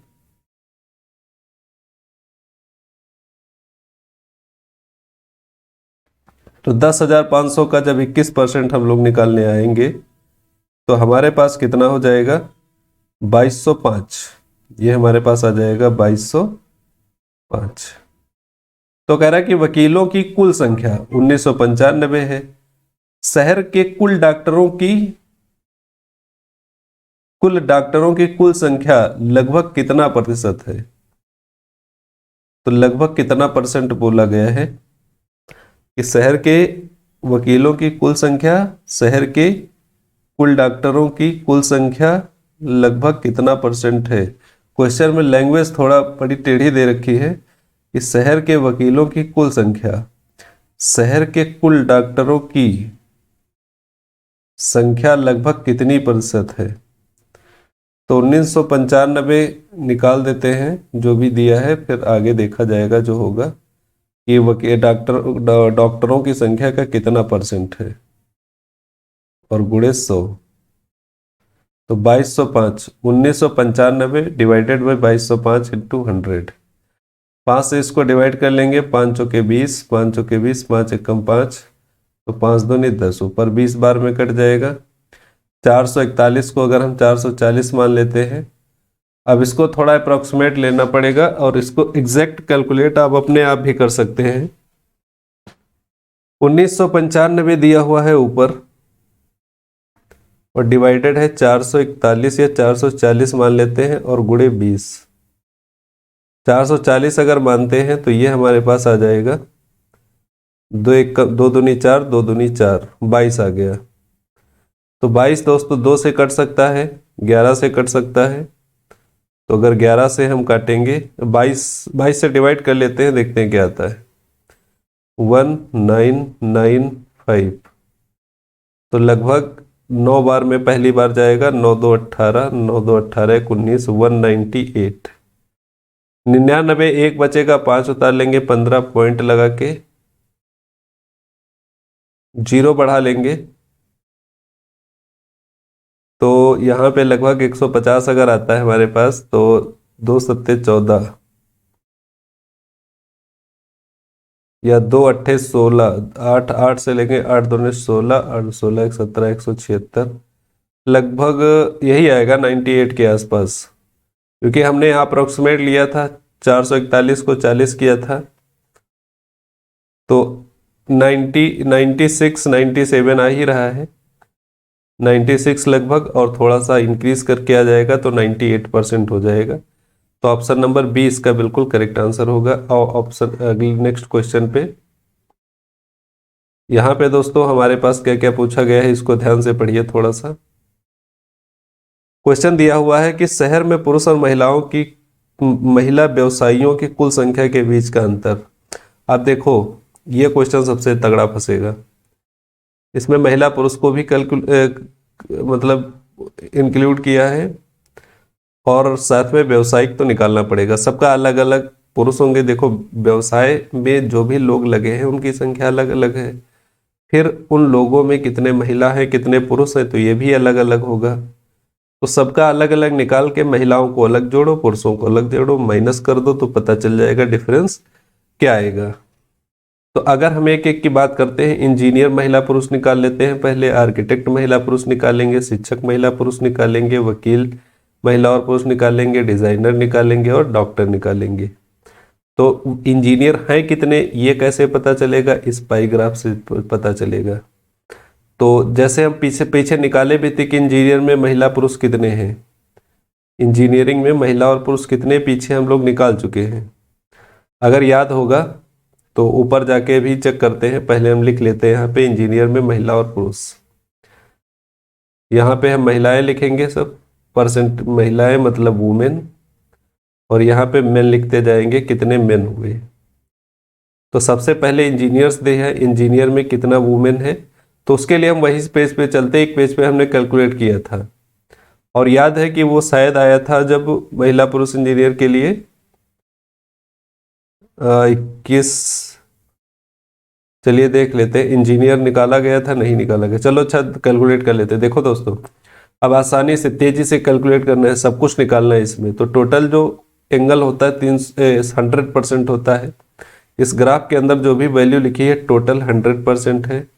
तो 10,500 का जब 21% हम लोग निकालने आएंगे तो हमारे पास कितना हो जाएगा, 2205। ये हमारे पास आ जाएगा 2205। तो कह रहा है कि वकीलों की कुल संख्या 1995 है। शहर के कुल डॉक्टरों की कुल संख्या लगभग कितना प्रतिशत है? तो लगभग कितना परसेंट बोला गया है कि शहर के वकीलों की कुल संख्या, शहर के कुल डॉक्टरों की कुल संख्या लगभग कितना परसेंट है। क्वेश्चन में लैंग्वेज थोड़ा बड़ी टेढ़ी दे रखी है कि शहर के वकीलों की कुल संख्या, शहर के कुल डॉक्टरों की संख्या लगभग कितनी प्रतिशत है। तो 1995 निकाल देते हैं जो भी दिया है, फिर आगे देखा जाएगा जो होगा कि वकील डॉक्टरों की संख्या का कितना परसेंट है, और गुणे 100। तो 2205, 1995 डिवाइडेड बाई 2205 इंटू 100। 5 से इसको डिवाइड कर लेंगे, 5 चौके 20, 5 चौके 20, 5 एकम 5, तो 5 दूनी 10, ऊपर 20 बार में कट जाएगा। 441 को अगर हम 440 मान लेते हैं, अब इसको थोड़ा अप्रोक्सीमेट लेना पड़ेगा और इसको एग्जैक्ट कैलकुलेट आप अपने आप भी कर सकते हैं। 1995 दिया हुआ है ऊपर और डिवाइडेड है 441 या 440 मान लेते हैं, और गुणे 20। 440 अगर मानते हैं तो ये हमारे पास आ जाएगा 2 दूनी 4, 2 दूनी 4, 22 आ गया। तो 22 दोस्तों 2 से कट सकता है, 11 से कट सकता है। तो अगर 11 से हम काटेंगे, 22 से डिवाइड कर लेते हैं, देखते हैं क्या आता है। 1995, तो लगभग 9 बार में पहली बार जाएगा, 9 2 18, 9 2 18 19, 198। 99 एक बचेगा, 5 उतार लेंगे, 15 पॉइंट लगा के 0 बढ़ा लेंगे, तो यहाँ पे लगभग 150 अगर आता है हमारे पास, तो 2 सत्ते 14 या 2 अट्ठे 16, 8 8 से लेंगे, 8 दूने 16, 8 16 1 17, 176, लगभग यही आएगा 98 के आसपास। क्योंकि हमने यहाँ अप्रोक्सीमेट लिया था, 441 को 40 किया था, तो 90 96 97 आ ही रहा है, 96 लगभग, और थोड़ा सा इंक्रीज करके आ जाएगा तो 98% हो जाएगा। तो ऑप्शन नंबर बी इसका बिल्कुल करेक्ट आंसर होगा। और ऑप्शन अगले नेक्स्ट क्वेश्चन पे, यहाँ पे दोस्तों हमारे पास क्या क्या पूछा गया है, इसको ध्यान से पढ़िए थोड़ा सा। क्वेश्चन दिया हुआ है कि शहर में पुरुष और महिला व्यवसायियों की कुल संख्या के बीच का अंतर। आप देखो, ये क्वेश्चन सबसे तगड़ा फंसेगा। इसमें महिला पुरुष को भी मतलब इंक्लूड किया है, और साथ में व्यवसायिक तो निकालना पड़ेगा, सबका अलग अलग पुरुष होंगे। देखो, व्यवसाय में जो भी लोग लगे हैं उनकी संख्या अलग अलग है, फिर उन लोगों में कितने महिला हैं कितने पुरुष हैं, तो ये भी अलग अलग होगा। तो सबका अलग अलग निकाल के महिलाओं को अलग जोड़ो, पुरुषों को अलग जोड़ो, माइनस कर दो, तो पता चल जाएगा डिफरेंस क्या आएगा। तो अगर हम एक एक की बात करते हैं, इंजीनियर महिला पुरुष निकाल लेते हैं पहले, आर्किटेक्ट महिला पुरुष निकालेंगे, शिक्षक महिला पुरुष निकालेंगे, वकील महिला और पुरुष निकालेंगे, डिजाइनर निकालेंगे, और डॉक्टर निकालेंगे। तो इंजीनियर हैं कितने, ये कैसे पता चलेगा, इस पाई ग्राफ से पता चलेगा। तो जैसे हम पीछे पीछे निकाले भी थे कि इंजीनियर में महिला पुरुष कितने हैं, इंजीनियरिंग में महिला और पुरुष कितने, पीछे हम लोग निकाल चुके हैं। अगर याद होगा तो ऊपर जाके भी चेक करते हैं, पहले हम लिख लेते हैं यहाँ पे इंजीनियर में महिला और पुरुष। यहाँ पे हम महिलाएं लिखेंगे, सब परसेंट महिलाएं मतलब वुमेन, और यहाँ पे मेन लिखते जाएंगे कितने मेन हुए। तो सबसे पहले इंजीनियर्स दे है, इंजीनियर में कितना वुमेन है, तो उसके लिए हम वही पेज पे चलते, एक पेज पे हमने कैलकुलेट किया था, और याद है कि वो शायद आया था जब महिला पुरुष इंजीनियर के लिए 21। चलिए देख लेते हैं, इंजीनियर निकाला गया था, नहीं निकाला गया। चलो अच्छा कैलकुलेट कर लेते हैं। देखो दोस्तों, अब आसानी से तेजी से कैलकुलेट करना है, सब कुछ निकालना है इसमें। तो टोटल जो एंगल होता है 100% होता है। इस ग्राफ के अंदर जो भी वैल्यू लिखी है टोटल 100% है,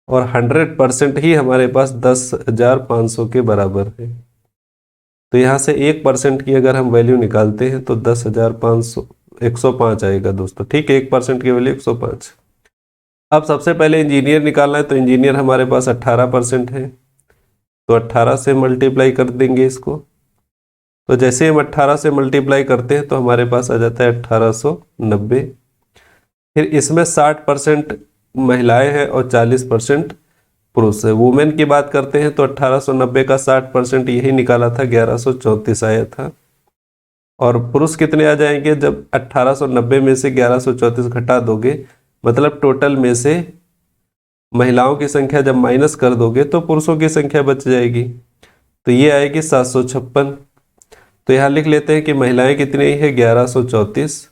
और 100% ही हमारे पास 10,500 के बराबर है। तो यहाँ से 1% की अगर हम वैल्यू निकालते हैं तो 10,500 105 आएगा दोस्तों। ठीक है, 1% की वैल्यू 105। अब सबसे पहले इंजीनियर निकालना है, तो इंजीनियर हमारे पास 18% है, तो 18 से मल्टीप्लाई कर देंगे इसको। तो जैसे हम 18 से मल्टीप्लाई करते हैं तो हमारे पास आ जाता है 1890। फिर इसमें 60% महिलाएं हैं और 40% पुरुष है। वुमेन की बात करते हैं तो 1890 का 60% यही निकाला था, 1134 आया था। और पुरुष कितने आ जाएंगे, जब 1890 में से 1134 घटा दोगे, मतलब टोटल में से महिलाओं की संख्या जब माइनस कर दोगे तो पुरुषों की संख्या बच जाएगी, तो ये आएगी 756। तो यहाँ लिख लेते हैं कि महिलाएं कितनी है 1134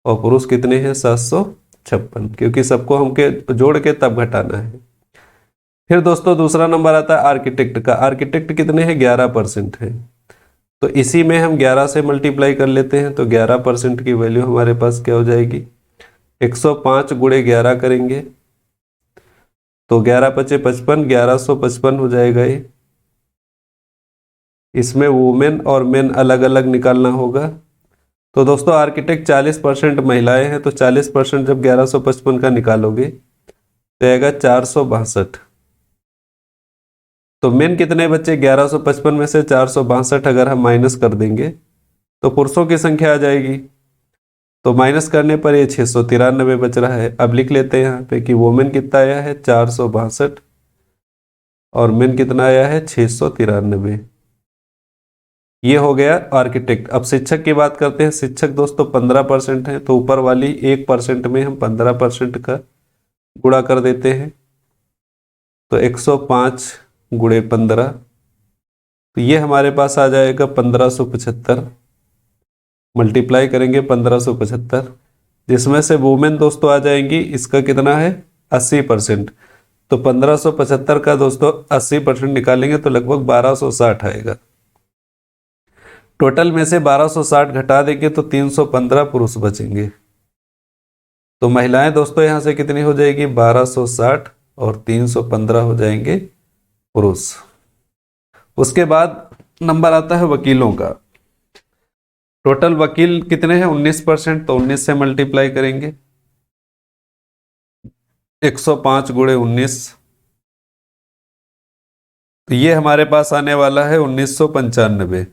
और पुरुष कितने हैं 756, क्योंकि सबको हमके जोड़ के तब घटाना है। फिर दोस्तों दूसरा नंबर आता है आर्किटेक्ट का। आर्किटेक्ट कितने हैं 11% है, तो इसी में हम 11 से मल्टीप्लाई कर लेते हैं। तो 11% की वैल्यू हमारे पास क्या हो जाएगी, 105 गुणे 11 करेंगे तो 11 पचे 55, 1155 हो जाएगा ये। इसमें वुमेन और मेन अलग अलग निकालना होगा। तो दोस्तों आर्किटेक्ट 40% महिलाएं हैं, तो 40% जब 1155 का निकालोगे तो आएगा 462। तो मेन कितने बच्चे, 1155 में से 462 अगर हम माइनस कर देंगे तो पुरुषों की संख्या आ जाएगी। तो माइनस करने पर ये 693 बच रहा है। अब लिख लेते हैं यहाँ पे कि वुमेन कितना आया है 462 और मेन कितना आया है 693। ये हो गया आर्किटेक्ट। अब शिक्षक की बात करते हैं। शिक्षक दोस्तों 15% है, तो ऊपर वाली 1% में हम 15% का गुणा कर देते हैं, तो 105 गुणे 15, तो ये हमारे पास आ जाएगा 1575। मल्टीप्लाई करेंगे 1575, जिसमें से वुमेन दोस्तों आ जाएंगी, इसका कितना है 80%। तो 1575 का दोस्तों 80% निकालेंगे तो लगभग 1260 आएगा। टोटल में से 1260 घटा देंगे तो 315 पुरुष बचेंगे। तो महिलाएं दोस्तों यहां से कितनी हो जाएगी 1260 और 315 हो जाएंगे पुरुष। उसके बाद नंबर आता है वकीलों का। टोटल वकील कितने हैं 19%, तो 19 से मल्टीप्लाई करेंगे 105 गुणे 19, तो ये हमारे पास आने वाला है 1995।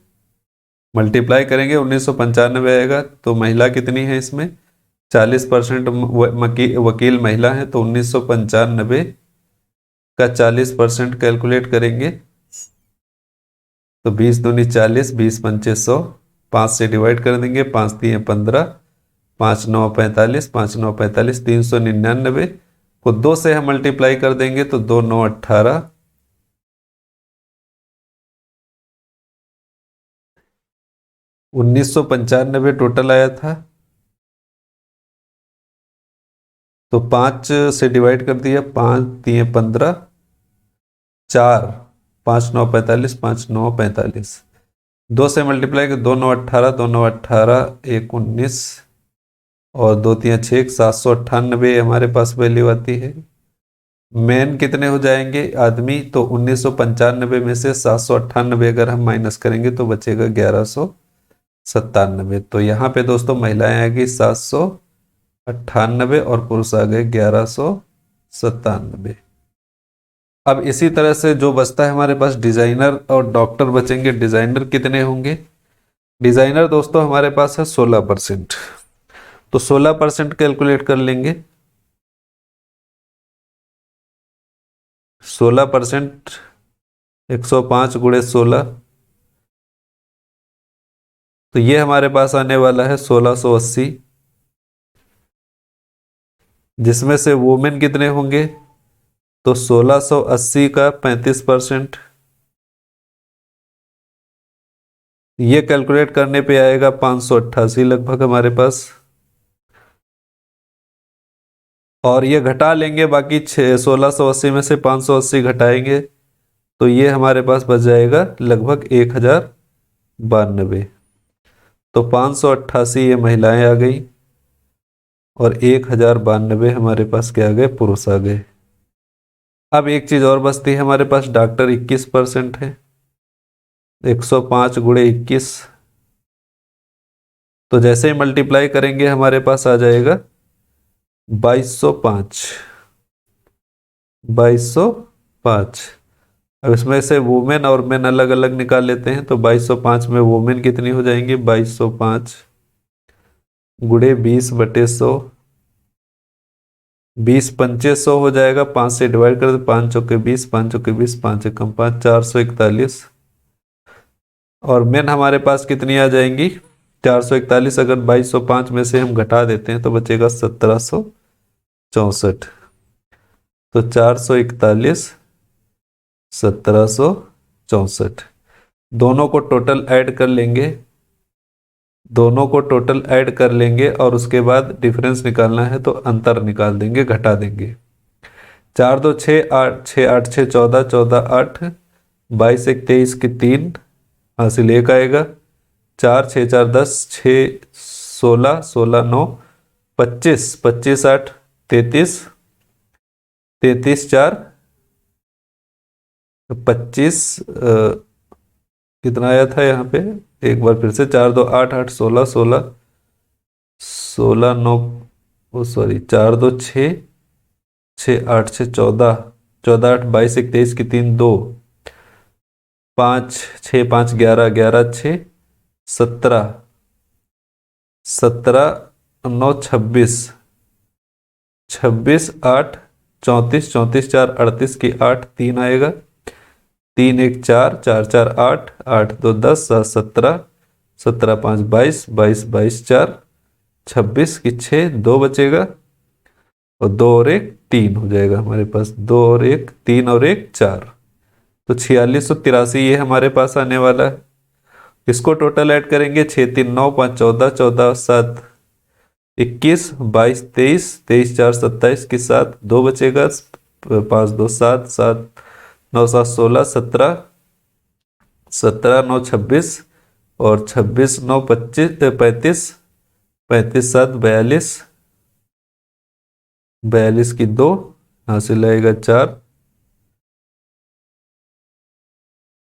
मल्टीप्लाई करेंगे 1995 आएगा। तो महिला कितनी है इसमें 40% वकील महिला है, तो 1995 का 40% कैलकुलेट करेंगे तो 20 दूनी 40, 20 पंचे 100, 5 से डिवाइड कर देंगे, 5 3 15, 5 9 45, 5 9 45, 399 को 2 से हम मल्टीप्लाई कर देंगे तो 2 9 18, 1995 टोटल आया था। तो 5 से डिवाइड कर दिया, 5 3 15, 4 5 9 45, 5 9 45, 2 से मल्टीप्लाई कर 2 9 18, 2 9 18, 1 19 और 2 3 6, 798 हमारे पास वैल्यू आती है। मेन कितने हो जाएंगे आदमी, तो 1995 में से 798 अगर हम माइनस करेंगे तो बचेगा 1197। तो यहाँ पे दोस्तों महिलाएं आएगी 798 और पुरुष आ गए 1197। अब इसी तरह से जो बचता है हमारे पास डिजाइनर और डॉक्टर बचेंगे। डिजाइनर कितने होंगे, डिजाइनर दोस्तों हमारे पास है 16%, तो 16% कैलकुलेट कर लेंगे। 16% 105 गुणे 16, तो ये हमारे पास आने वाला है 1680, जिसमें से वुमेन कितने होंगे, तो 1680 का 35%, ये कैलकुलेट करने पे आएगा 588 लगभग हमारे पास। और ये घटा लेंगे, बाकी 1680 में से 580 घटाएंगे तो ये हमारे पास बच जाएगा लगभग 1092। तो 588 ये महिलाएं आ गई और 1092 हमारे पास क्या आ गए, पुरुष आ गए। अब एक चीज और बचती है हमारे पास, डॉक्टर 21% है। 105 गुणे 21, तो जैसे ही मल्टीप्लाई करेंगे हमारे पास आ जाएगा 2205। 2205। अब इसमें से वुमेन और मेन अलग अलग निकाल लेते हैं, तो 2205 में वुमेन कितनी हो जाएंगी, 2205 गुणे 20/100, 20 पंचे 100 हो जाएगा। 5 से डिवाइड कर दो, 5 चौके 20, 5 चौके 20, 5 एकम 5, 441। और मेन हमारे पास कितनी आ जाएंगी, 441। अगर 2205 में से हम घटा देते हैं तो बचेगा 1764। तो 441 1764, दोनों को टोटल ऐड कर लेंगे। दोनों को टोटल ऐड कर लेंगे और उसके बाद डिफरेंस निकालना है तो अंतर निकाल देंगे, घटा देंगे। 4 2 6 8, 6 8 6 14, 14 8, 22 1 23 की 3 हासिल 1 आएगा। 4 6 4 10, 6 16, 16 9 25, 25 8 33, 33 4 25, कितना आया था यहाँ पे, एक बार फिर से, 4 2 8 8 16, 16 16 9, ओ सॉरी, 4 2 6, 6 8 6 14, 14 8 22 1 23 की 3 2, 5 6 5 11, 11 6 17, 17 9 26, 26 8 34, 34 4 38 की 8 3 आएगा। 3 1 4, 4 4 8, 8 2 10, 7 17, 17 5 22, 22 22 4, 26 की 6 2 बचेगा और 2 और 1 3 हो जाएगा हमारे पास। 2 और 1 3 और 1 4, तो 4683 ये हमारे पास आने वाला है। इसको टोटल ऐड करेंगे, 6 3 9 5 14, 14 7 21, 22 23, 23 4 27 की 7 2 बचेगा। 5 2 7, 7 9 7 16, 17, 17 9 26 और 26 9 25 35, 35 7 42, 42 की 2 हासिल आएगा 4।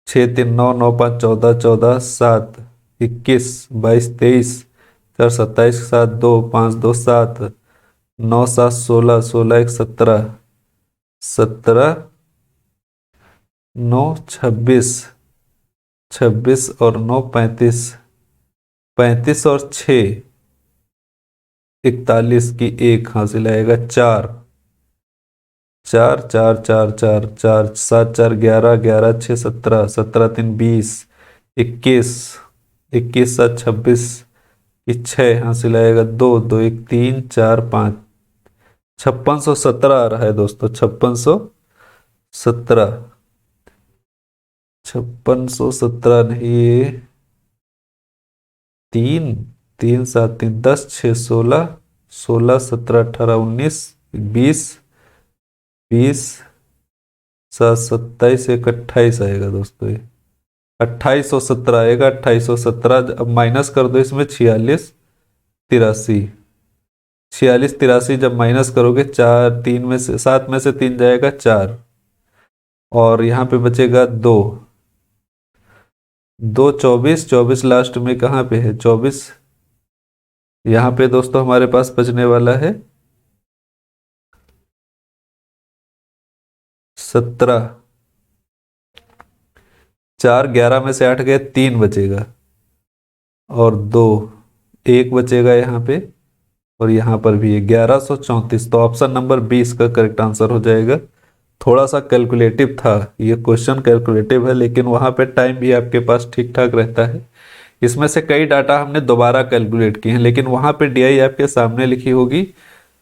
6 3 9 9 5 14, 14 7 21, 22 23, 4 27 7 2 5 2 7, 9 7 16, 16 1 17, 17 9 26, 26 और 9 35, 35 और 6 41 की 1 हासिल आएगा 4। 4 4 4 4 4 7 4 11, 11 6 17, 17 3 20, 21, 21 7 26 की 6 हासिल आएगा 2, 2 1 3 4 5, 5617 आ रहा है दोस्तों, 5617, 5617 नहीं, ये 3 3 7 3 10 6 16, 16 17 18 19 20, 20 7 27 1 28 आएगा दोस्तों। ये 2817 आएगा। 2817 अब माइनस कर दो इसमें, 46 83, 46 83 जब माइनस करोगे, 4 3 में से 7 में से 3 जाएगा 4 और यहाँ पे बचेगा 2, 2 24, 24 लास्ट में कहाँ पे है, 24 यहाँ पे दोस्तों हमारे पास बचने वाला है 17। 4 11 में से 8 गए, 3 बचेगा और 2 1 बचेगा यहाँ पे और यहाँ पर भी 1134। तो ऑप्शन नंबर 20 का करेक्ट आंसर हो जाएगा। थोड़ा सा कैलकुलेटिव था, ये क्वेश्चन कैलकुलेटिव है, लेकिन वहाँ पे टाइम भी आपके पास ठीक ठाक रहता है। इसमें से कई डाटा हमने दोबारा कैलकुलेट किए हैं, लेकिन वहाँ पे डीआई आपके सामने लिखी होगी,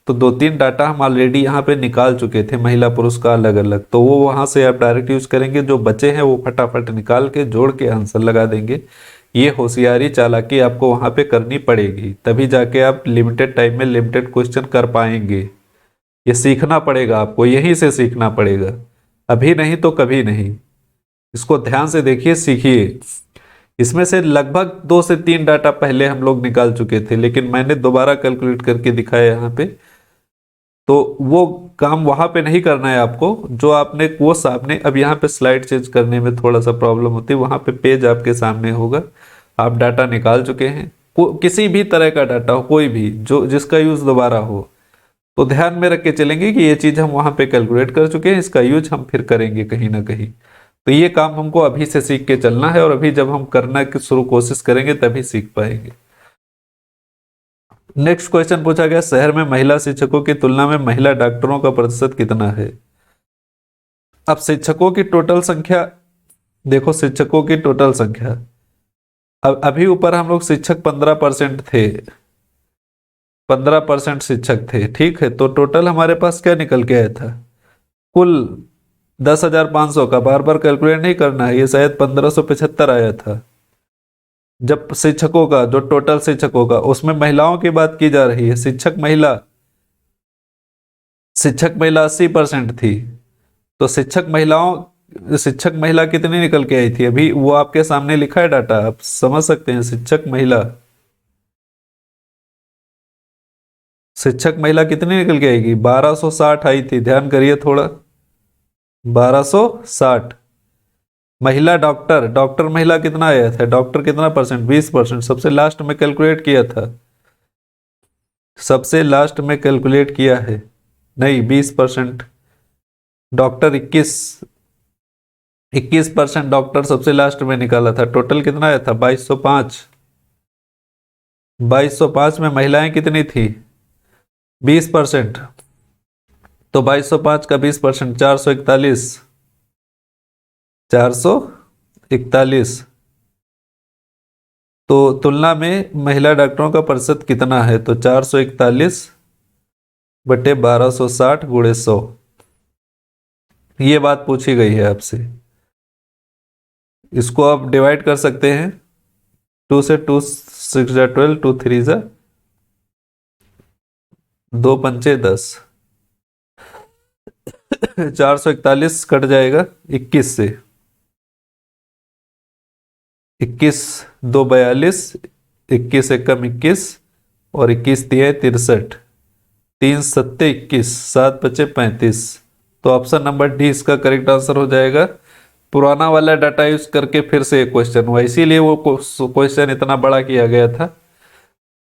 तो 2-3 डाटा हम ऑलरेडी यहाँ पे निकाल चुके थे महिला पुरुष का अलग अलग, तो वो वहाँ से आप डायरेक्ट यूज करेंगे। जो बचे हैं वो फटाफट निकाल के जोड़ के आंसर लगा देंगे। ये होशियारी चालाकी आपको वहाँ पे करनी पड़ेगी, तभी जाके आप लिमिटेड टाइम में लिमिटेड क्वेश्चन कर पाएंगे। ये सीखना पड़ेगा आपको, यहीं से सीखना पड़ेगा, अभी नहीं तो कभी नहीं। इसको ध्यान से देखिए, सीखिए। इसमें से लगभग 2 से 3 डाटा पहले हम लोग निकाल चुके थे, लेकिन मैंने दोबारा कैलकुलेट करके दिखाया यहाँ पे। तो वो काम वहां पे नहीं करना है आपको, जो आपने वो सामने, अब यहाँ पे स्लाइड चेंज करने में थोड़ा सा प्रॉब्लम होती है, वहां पे पेज आपके सामने होगा, आप डाटा निकाल चुके हैं। किसी भी तरह का डाटा हो, कोई भी जो जिसका यूज दोबारा हो, तो ध्यान में रख के चलेंगे कि ये चीज हम वहां पे कैलकुलेट कर चुके हैं, इसका यूज हम फिर करेंगे कहीं ना कहीं। तो ये काम हमको अभी से सीख के चलना है, और अभी जब हम करना की शुरू कोशिश करेंगे तभी सीख पाएंगे। नेक्स्ट क्वेश्चन पूछा गया, शहर में महिला शिक्षकों की तुलना में महिला डॉक्टरों का प्रतिशत कितना है। अब शिक्षकों की टोटल संख्या देखो, शिक्षकों की टोटल संख्या, अब अभी ऊपर हम लोग शिक्षक 15% थे, 15% शिक्षक थे, ठीक है। तो टोटल हमारे पास क्या निकल के आया था, कुल 10,500 का, बार बार कैलकुलेट नहीं करना है, ये शायद 1575 आया था। जब शिक्षकों का, जो टोटल शिक्षकों का, उसमें महिलाओं की बात की जा रही है, शिक्षक महिला 80% थी। तो शिक्षक महिला कितनी निकल के आई थी, अभी वो आपके सामने लिखा है डाटा, आप समझ सकते हैं। शिक्षक महिला कितनी निकल के आएगी, 1260 आई थी, ध्यान करिए थोड़ा, 1260। महिला डॉक्टर, महिला कितना आया था, डॉक्टर कितना परसेंट, 20%, सबसे लास्ट में कैलकुलेट किया था, सबसे लास्ट में कैलकुलेट किया है, नहीं 20%। डॉक्टर 21% डॉक्टर सबसे लास्ट में निकाला था। टोटल कितना आया था, 2205। 2205 में महिलाएं कितनी थी, 20%। तो 2205 का 20%, 441, 441। तो तुलना में महिला डॉक्टरों का प्रतिशत कितना है, तो 441 बटे 1260 गुणे 100, ये बात पूछी गई है आपसे। इसको आप डिवाइड कर सकते हैं, 2 से 2 6 जा 12, 2 3 जा 2 पंचे 10, 441 कट जाएगा 21 से, 21 2 42, 21 एकम 21, और 21 तिया 63, 3 सत्ते 21, 7 बचे 35। तो ऑप्शन नंबर डी इसका करेक्ट आंसर हो जाएगा। पुराना वाला डाटा यूज करके फिर से एक क्वेश्चन हुआ, इसीलिए वो क्वेश्चन इतना बड़ा किया गया था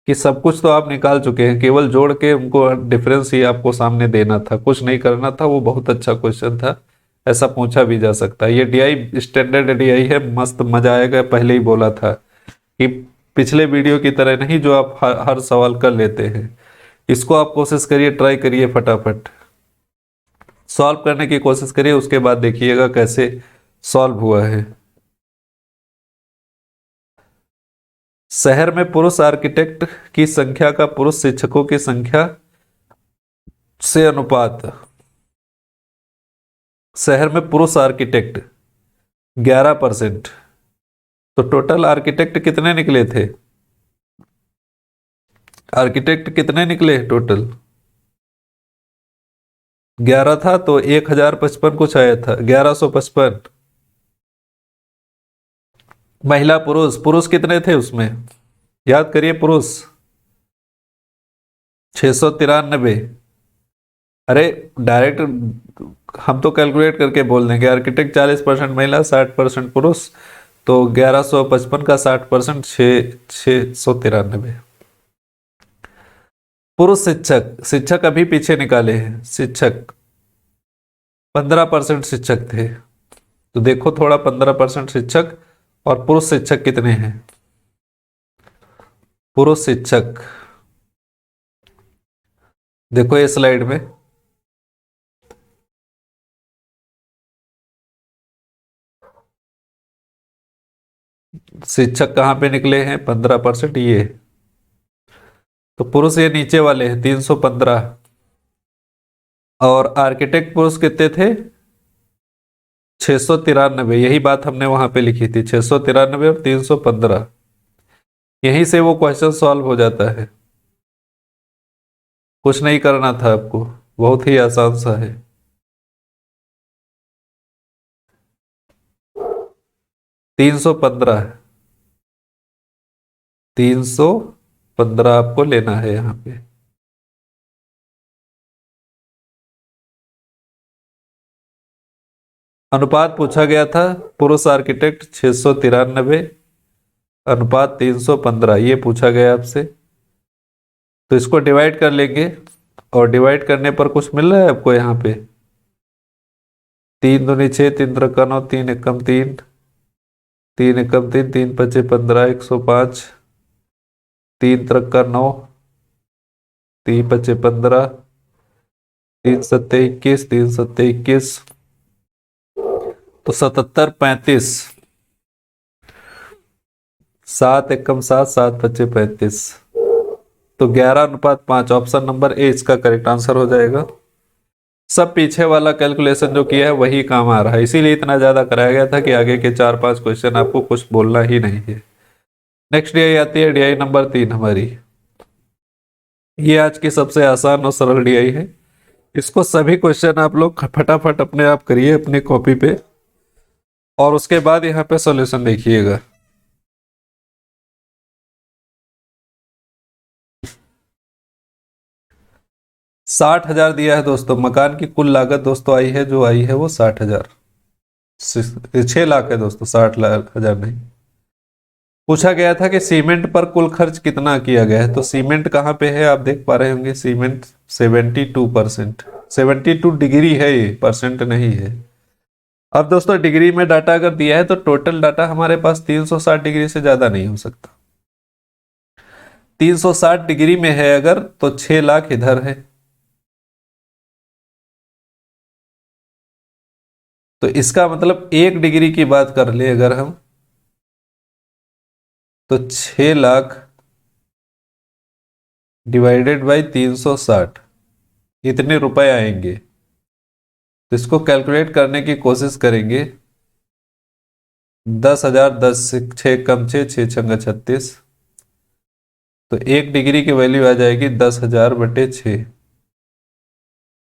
कि सब कुछ तो आप निकाल चुके हैं, केवल जोड़ के उनको डिफरेंस ही आपको सामने देना था, कुछ नहीं करना था। वो बहुत अच्छा क्वेश्चन था, ऐसा पूछा भी जा सकता है। ये डीआई स्टैंडर्ड डीआई है, मस्त मजा आएगा। पहले ही बोला था कि पिछले वीडियो की तरह नहीं जो आप हर सवाल कर लेते हैं, इसको आप कोशिश करिए, ट्राई करिए, फटाफट सॉल्व करने की कोशिश करिए, उसके बाद देखिएगा कैसे सॉल्व हुआ है। शहर में पुरुष आर्किटेक्ट की संख्या का पुरुष शिक्षकों की संख्या से अनुपात। शहर में पुरुष आर्किटेक्ट 11%, तो टोटल आर्किटेक्ट कितने निकले थे, आर्किटेक्ट कितने निकले टोटल, 11 था, तो 1055 कुछ आया था, 1155। महिला पुरुष, पुरुष कितने थे उसमें, याद करिए, पुरुष 693। अरे डायरेक्ट हम तो कैलकुलेट करके बोल देंगे, आर्किटेक्ट 40% महिला, 60% पुरुष, तो 1155 का 60%, 693। पुरुष शिक्षक, शिक्षक अभी पीछे निकाले हैं, शिक्षक 15% शिक्षक थे, तो देखो थोड़ा 15% शिक्षक, और पुरुष शिक्षक कितने हैं, पुरुष शिक्षक देखो ये स्लाइड में, शिक्षक कहां पे निकले हैं, 15%, ये तो पुरुष ये नीचे वाले हैं 315, और आर्किटेक्ट पुरुष कितने थे, 693। यही बात हमने वहां पे लिखी थी, 693 और 315। यहीं से वो क्वेश्चन सॉल्व हो जाता है, कुछ नहीं करना था आपको, बहुत ही आसान सा है। 315, 315 आपको लेना है यहाँ पे। अनुपात पूछा गया था, पुरुष आर्किटेक्ट 693 अनुपात 315, ये पूछा गया आपसे। तो इसको डिवाइड कर लेंगे, और डिवाइड करने पर कुछ मिल रहा है आपको यहाँ पे। 3 दूनी 6, 3 त्रिका 9, 3 एकम 3, 3 एकम 3, 3 पचे 15, 105, 3 त्रिका 9, 3 पचे 15, 3 सत्ते 21, 3 सत्ते 21, तो 77 35, 7 एकम 7, 7 पचे 35, तो 11 अनुपात 5, ऑप्शन नंबर ए इसका करेक्ट आंसर हो जाएगा। सब पीछे वाला कैलकुलेशन जो किया है वही काम आ रहा है, इसीलिए इतना ज्यादा कराया गया था कि आगे के 4-5 क्वेश्चन आपको कुछ बोलना ही नहीं है। नेक्स्ट डीआई आती है, डीआई नंबर 3 हमारी। ये आज की सबसे आसान और सरल डीआई है। इसको सभी क्वेश्चन आप लोग फटाफट अपने आप करिए अपनी कॉपी पे, और उसके बाद यहाँ पे सॉल्यूशन देखिएगा। $60,000 दिया है दोस्तों, मकान की कुल लागत दोस्तों आई है, जो आई है वो 60,000, 6 लाख है दोस्तों, 60,000 नहीं। पूछा गया था कि सीमेंट पर कुल खर्च कितना किया गया है, तो सीमेंट कहाँ पे है आप देख पा रहे होंगे, सीमेंट 72%, 72 डिग्री है, ये परसेंट नहीं है। अब दोस्तों डिग्री में डाटा अगर दिया है तो टोटल डाटा हमारे पास 360 डिग्री से ज्यादा नहीं हो सकता। 360 डिग्री में है अगर, तो 6 लाख इधर है, तो इसका मतलब 1 डिग्री की बात कर ले अगर हम, तो 6 लाख डिवाइडेड बाई 360, इतने रुपए आएंगे। तो इसको कैलकुलेट करने की कोशिश करेंगे। 10,000, 10 6 कम 6, 6 छंगा 36, तो 1 डिग्री की वैल्यू आ जाएगी 10,000/6।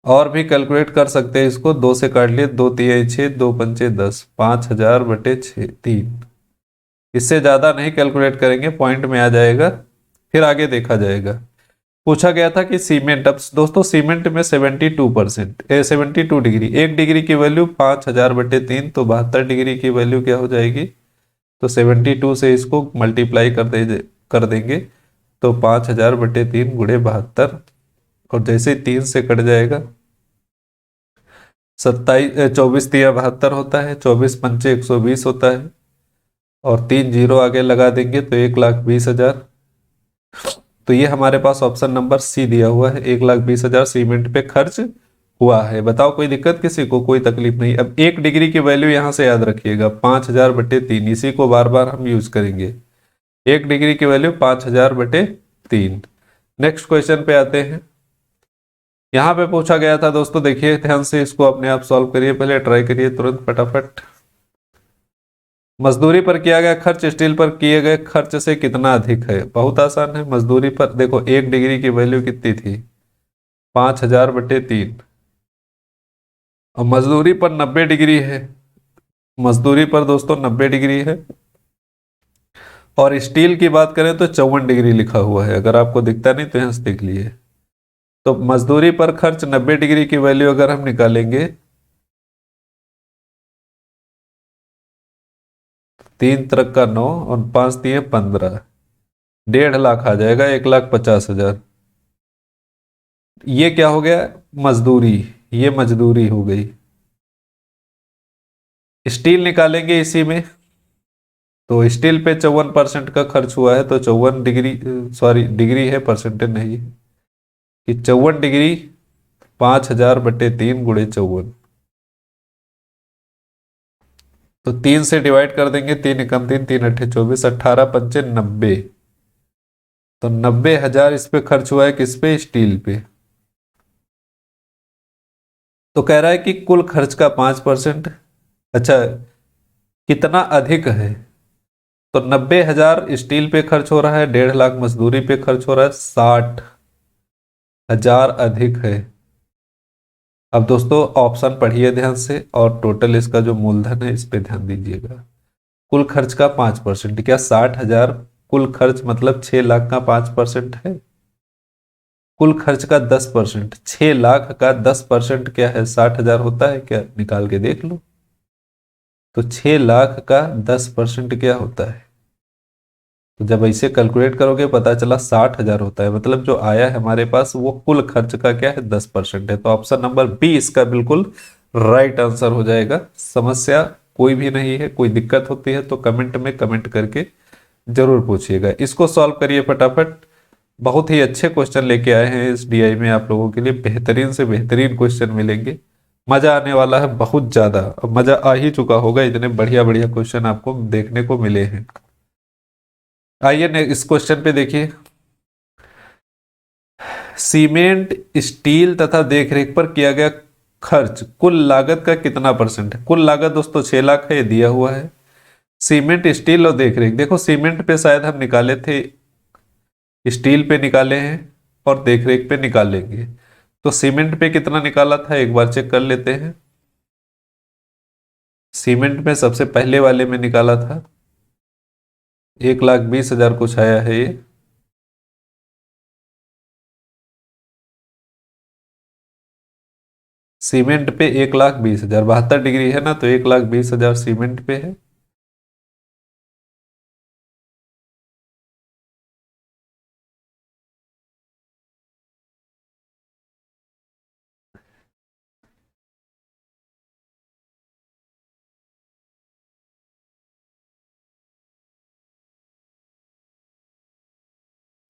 और भी कैलकुलेट कर सकते हैं इसको, 2 से काट लिए, 2 तिहाई 6, 2 पंचे 10, 5,000/6 3। इससे ज्यादा नहीं कैलकुलेट करेंगे, पॉइंट में आ जाएगा, फिर आगे देखा जाएगा। पूछा गया था कि सीमेंट, अब दोस्तों सीमेंट में 72%, 72 डिग्री, 1 डिग्री की वैल्यू 5,000/3, तो 72 डिग्री की वैल्यू क्या हो जाएगी, तो 72 से इसको मल्टीप्लाई कर देंगे, तो 5,000/3 × 72, और जैसे 3 से कट जाएगा, 24 तिया 72 होता है, 24 पंचे 120 होता है, और 3 जीरो आगे लगा देंगे तो 1,20,000। तो ये हमारे पास ऑप्शन नंबर सी दिया हुआ है, 1,20,000 सीमेंट पे खर्च हुआ है। बताओ कोई दिक्कत किसी को, कोई तकलीफ नहीं। अब 1 डिग्री की वैल्यू यहां से याद रखिएगा, 5,000/3, इसी को बार बार हम यूज करेंगे। 1 डिग्री की वैल्यू 5,000/3। नेक्स्ट क्वेश्चन पे आते हैं। यहां पे पूछा गया था दोस्तों, देखिए ध्यान से, इसको अपने आप सॉल्व करिए, पहले ट्राई करिए तुरंत फटाफट। मजदूरी पर किया गया खर्च स्टील पर किए गए खर्च से कितना अधिक है, बहुत आसान है। मजदूरी पर देखो 1 डिग्री की वैल्यू कितनी थी, 5,000/3, और मजदूरी पर 90 डिग्री है, मजदूरी पर दोस्तों 90 डिग्री है। और स्टील की बात करें तो 54 डिग्री लिखा हुआ है, अगर आपको दिखता नहीं तो यहां से देख लिए। तो मजदूरी पर खर्च 90 डिग्री की वैल्यू अगर हम निकालेंगे, 3 त्रिका 9 और 5 तिये 15, 1.5 लाख आ जाएगा, 1,50,000। ये क्या हो गया, मजदूरी, ये मजदूरी हो गई। स्टील निकालेंगे इसी में, तो स्टील पे 54% का खर्च हुआ है, तो 54 डिग्री, सॉरी डिग्री है, परसेंटेज नहीं, कि 54 डिग्री 5,000/3 × 54, तो 3 से डिवाइड कर देंगे, 3 एकम 3, 3 अट्ठे 24, 18 पंचे 90, तो 90,000 इस पे खर्च हुआ है, किस पे, स्टील पे। तो कह रहा है कि कुल खर्च का 5%, अच्छा कितना अधिक है, तो 90,000 स्टील पे खर्च हो रहा है, 1.5 लाख मजदूरी पे खर्च हो रहा है, 60,000 अधिक है। अब दोस्तों ऑप्शन पढ़िए ध्यान से और टोटल इसका जो मूलधन है इस पे ध्यान दीजिएगा। कुल खर्च का 5%, क्या 60,000 कुल खर्च मतलब 6 लाख का 5% है? कुल खर्च का 10%, 6 लाख का 10% क्या है? 60,000 होता है क्या? निकाल के देख लो। तो 6 लाख का 10% क्या होता है? तो जब ऐसे कैलकुलेट करोगे पता चला 60,000 होता है, मतलब जो आया है हमारे पास वो कुल खर्च का क्या है? 10% है। तो ऑप्शन नंबर बी इसका बिल्कुल राइट आंसर हो जाएगा। समस्या कोई भी नहीं है, कोई दिक्कत होती है तो कमेंट में कमेंट करके जरूर पूछिएगा। इसको सॉल्व करिए फटाफट। बहुत ही अच्छे क्वेश्चन लेके आए हैं इस डीआई में, आप लोगों के लिए बेहतरीन से बेहतरीन क्वेश्चन मिलेंगे। मजा आने वाला है बहुत ज्यादा, अब मजा आ ही चुका होगा, इतने बढ़िया बढ़िया क्वेश्चन आपको देखने को मिले हैं। आइए इस क्वेश्चन पे देखिए। सीमेंट, स्टील तथा देखरेख पर किया गया खर्च कुल लागत का कितना परसेंट है? कुल लागत दोस्तों 6 लाख है, ये दिया हुआ है। सीमेंट, स्टील और देखरेख, देखो सीमेंट पे शायद हम निकाले थे, स्टील पे निकाले हैं और देखरेख पे निकालेंगे। तो सीमेंट पे कितना निकाला था एक बार चेक कर लेते हैं। सीमेंट में सबसे पहले वाले में निकाला था 1,20,000 कुछ आया है ये। सीमेंट पे 1,20,000, 72 डिग्री है ना, तो 1,20,000 सीमेंट पे है।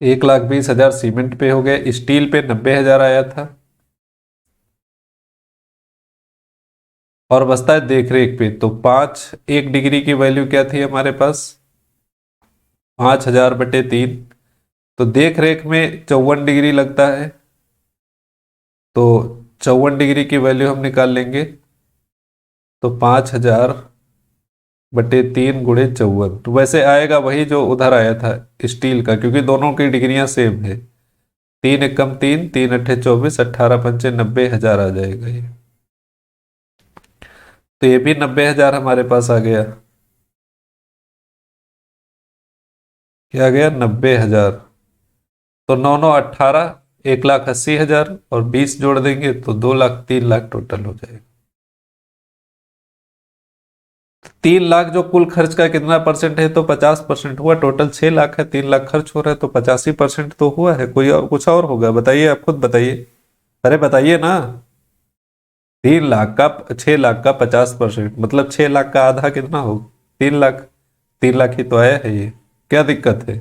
एक लाख 20,000 सीमेंट पे हो गए, स्टील पे 90,000 आया था और बचता है देखरेख पे। तो 1 डिग्री की वैल्यू क्या थी हमारे पास? 5,000/3। तो देखरेख में 54 डिग्री लगता है, तो 54 डिग्री की वैल्यू हम निकाल लेंगे। तो 5,000/3 गुणे 54, तो वैसे आएगा वही जो उधर आया था स्टील का, क्योंकि दोनों की डिग्रियां सेम है। 3 एकम 3, 3 अट्ठे 24, 18 पंचे 90,000 आ जाएगा ये। तो ये भी 90,000 हमारे पास आ गया। क्या आ गया? 90,000। तो 9 9 18, 1,80,000 और 20 जोड़ देंगे तो 2 लाख, 3 लाख टोटल हो जाएगा। 3 लाख जो कुल खर्च का कितना परसेंट है? तो 50% हुआ। टोटल 6 लाख है, 3 लाख खर्च हो रहा है तो 85% तो हुआ है। कोई और कुछ और होगा? बताइए, आप खुद बताइए। अरे बताइए ना। 3 लाख का 6 लाख का 50% मतलब 6 लाख का आधा कितना हो? 3 लाख। 3 लाख ही तो आया है ये। क्या दिक्कत है?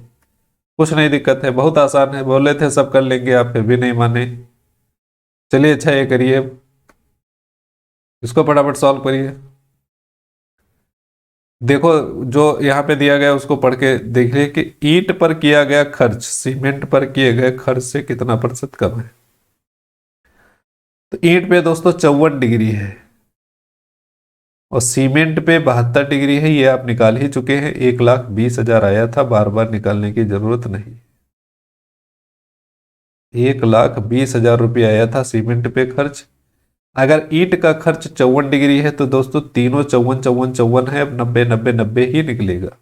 कुछ नहीं दिक्कत है, बहुत आसान है। बोले थे सब कर लेंगे, आप फिर भी नहीं माने। चलिए अच्छा ये करिए, इसको फटाफट सॉल्व करिए। देखो जो यहाँ पे दिया गया उसको पढ़ के देखिए कि ईंट पर किया गया खर्च सीमेंट पर किए गए खर्च से कितना प्रतिशत कम है। तो ईंट पे दोस्तों 54 डिग्री है और सीमेंट पे 72 डिग्री है, ये आप निकाल ही चुके हैं। 1,20,000 आया था, बार बार निकालने की जरूरत नहीं। 1,20,000 रुपये आया था सीमेंट पे खर्च। अगर ईंट का खर्च 54 डिग्री है तो दोस्तों तीनों 54 54 54 है, अब 90 90 90 ही निकलेगा।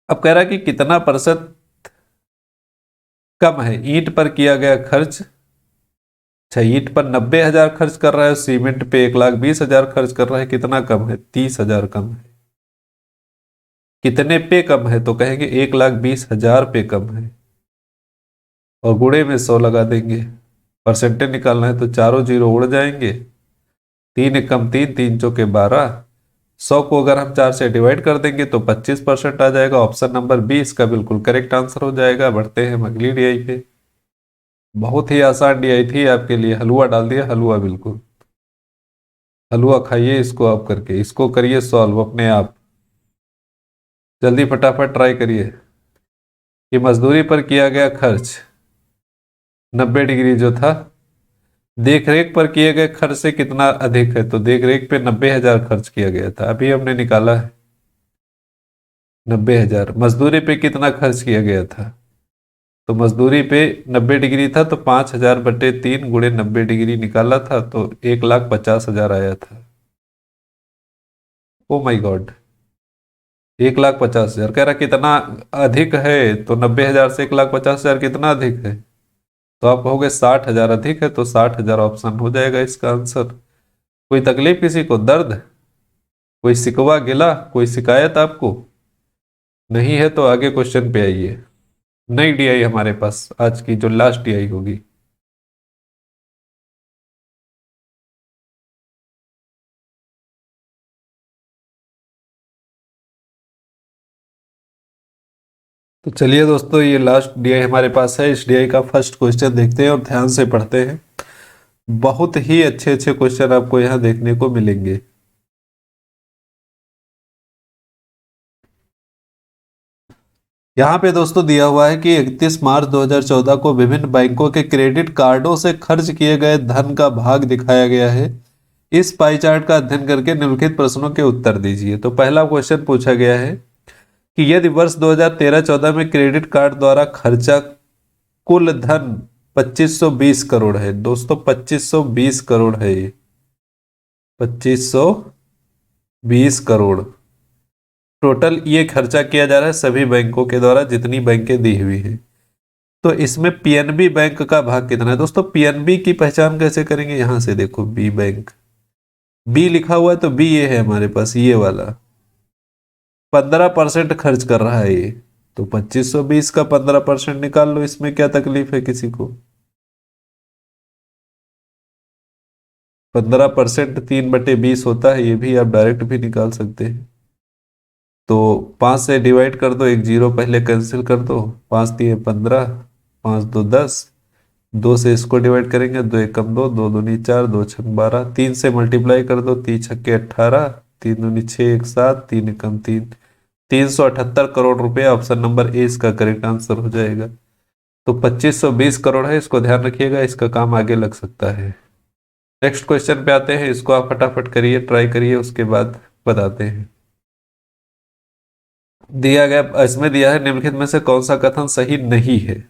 अब कह रहा है कि कितना प्रतिशत कम है ईंट पर किया गया खर्च। अच्छा, ईंट पर 90,000 खर्च कर रहा है, सीमेंट पे 1,20,000 खर्च कर रहा है, कितना कम है? 30,000 कम है। कितने पे कम है? तो कहेंगे 1,20,000 पे कम है और गुणे में 100 लगा देंगे। परसेंटेज निकालना है तो चारों जीरो उड़ जाएंगे। 3 एकम 3, 3 चौके 12। 100 को अगर हम 4 से डिवाइड कर देंगे तो 25% आ जाएगा। ऑप्शन नंबर बी इसका बिल्कुल करेक्ट आंसर हो जाएगा। बढ़ते हैं हम अगली डीआई पे। बहुत ही आसान डीआई थी आपके लिए, हलवा डाल दिया, हलवा बिल्कुल। हलवा खाइए इसको आप करके, इसको करिए सॉल्व अपने आप। जल्दी फटाफट ट्राई करिए कि मजदूरी पर किया गया खर्च 90 डिग्री जो था देख रेख पर किए गए खर्च से कितना अधिक है, तो देख रेख पे 90,000 खर्च किया गया था, अभी हमने निकाला है 90,000। मजदूरी पे कितना खर्च किया गया था, तो मजदूरी पे 90 डिग्री था, तो 5,000/3 गुणे 90 डिग्री निकाला था, तो 1,50,000 आया था। ओ माई गॉड, 1,50,000 कह रहा कितना अधिक है, तो 90,000 से 1,50,000 कितना अधिक है, तो आप कहोगे 60,000 अधिक है, तो 60,000 ऑप्शन हो जाएगा इसका आंसर। कोई तकलीफ, किसी को दर्द, कोई शिकवा गिला, कोई शिकायत आपको नहीं है, तो आगे क्वेश्चन पे आइए। नई डीआई हमारे पास आज की जो लास्ट डीआई होगी। तो चलिए दोस्तों, ये लास्ट डीआई हमारे पास है। इस डीआई का फर्स्ट क्वेश्चन देखते हैं और ध्यान से पढ़ते हैं। बहुत ही अच्छे अच्छे क्वेश्चन आपको यहाँ देखने को मिलेंगे। यहाँ पे दोस्तों दिया हुआ है कि 31 मार्च 2014 को विभिन्न बैंकों के क्रेडिट कार्डों से खर्च किए गए धन का भाग दिखाया गया है। इस पाई चार्ट का अध्ययन करके निम्नलिखित प्रश्नों के उत्तर दीजिए। तो पहला क्वेश्चन पूछा गया है कि यदि वर्ष 2013-14 में क्रेडिट कार्ड द्वारा खर्चा कुल धन 2520 करोड़ है। दोस्तों 2520 करोड़ है, ये 2520 करोड़ टोटल ये खर्चा किया जा रहा है सभी बैंकों के द्वारा, जितनी बैंकें दी हुई हैं। तो इसमें पीएनबी बैंक का भाग कितना है। दोस्तों पीएनबी की पहचान कैसे करेंगे, यहां से देखो बी बैंक, बी लिखा हुआ है, तो बी ये है हमारे पास, ये वाला 15% खर्च कर रहा है ये। तो 2520 का 15% निकाल लो, इसमें क्या तकलीफ है किसी को। 15% 3/20 होता है, ये भी आप डायरेक्ट भी निकाल सकते हैं। तो 5 से डिवाइड कर दो, एक जीरो पहले कैंसिल कर दो, 5×3 = 15, 5×2 = 10, 2 से इसको डिवाइड करेंगे, 2×1 = 2, 2×2 = 4, 2×6 = 12, 3 से मल्टीप्लाई कर दो, 3×6 = 18, 3×2 = 6, 1 7, 3×1 = 3, 378 करोड़ रुपए। ऑप्शन नंबर ए इसका करेक्ट आंसर हो जाएगा। तो 2520 करोड़ है, इसको ध्यान रखिएगा, इसका काम आगे लग सकता है। नेक्स्ट क्वेश्चन पे आते हैं, इसको आप फटाफट करिए, ट्राई करिए, उसके बाद बताते हैं। दिया गया, इसमें दिया है निम्नलिखित में से कौन सा कथन सही नहीं है।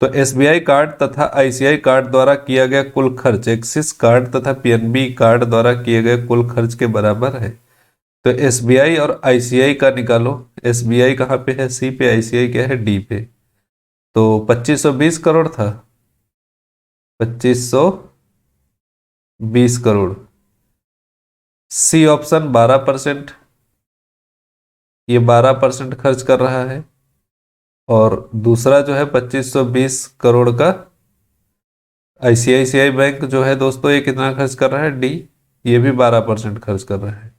तो एसबीआई कार्ड तथा आईसीआई कार्ड द्वारा किया गया कुल खर्च एक्सिस कार्ड तथा पीएनबी कार्ड द्वारा किए गए कुल खर्च के बराबर है। तो एसबीआई और आईसीआई का निकालो। एसबीआई कहाँ पे है, सी पे, आईसीआई क्या है, डी पे। तो 2520 करोड़ था, 2520 करोड़। सी ऑप्शन 12%, ये 12% खर्च कर रहा है। और दूसरा जो है 2520 करोड़ का आईसीआईसीआई बैंक जो है दोस्तों, ये कितना खर्च कर रहा है, डी, ये भी 12% खर्च कर रहा है।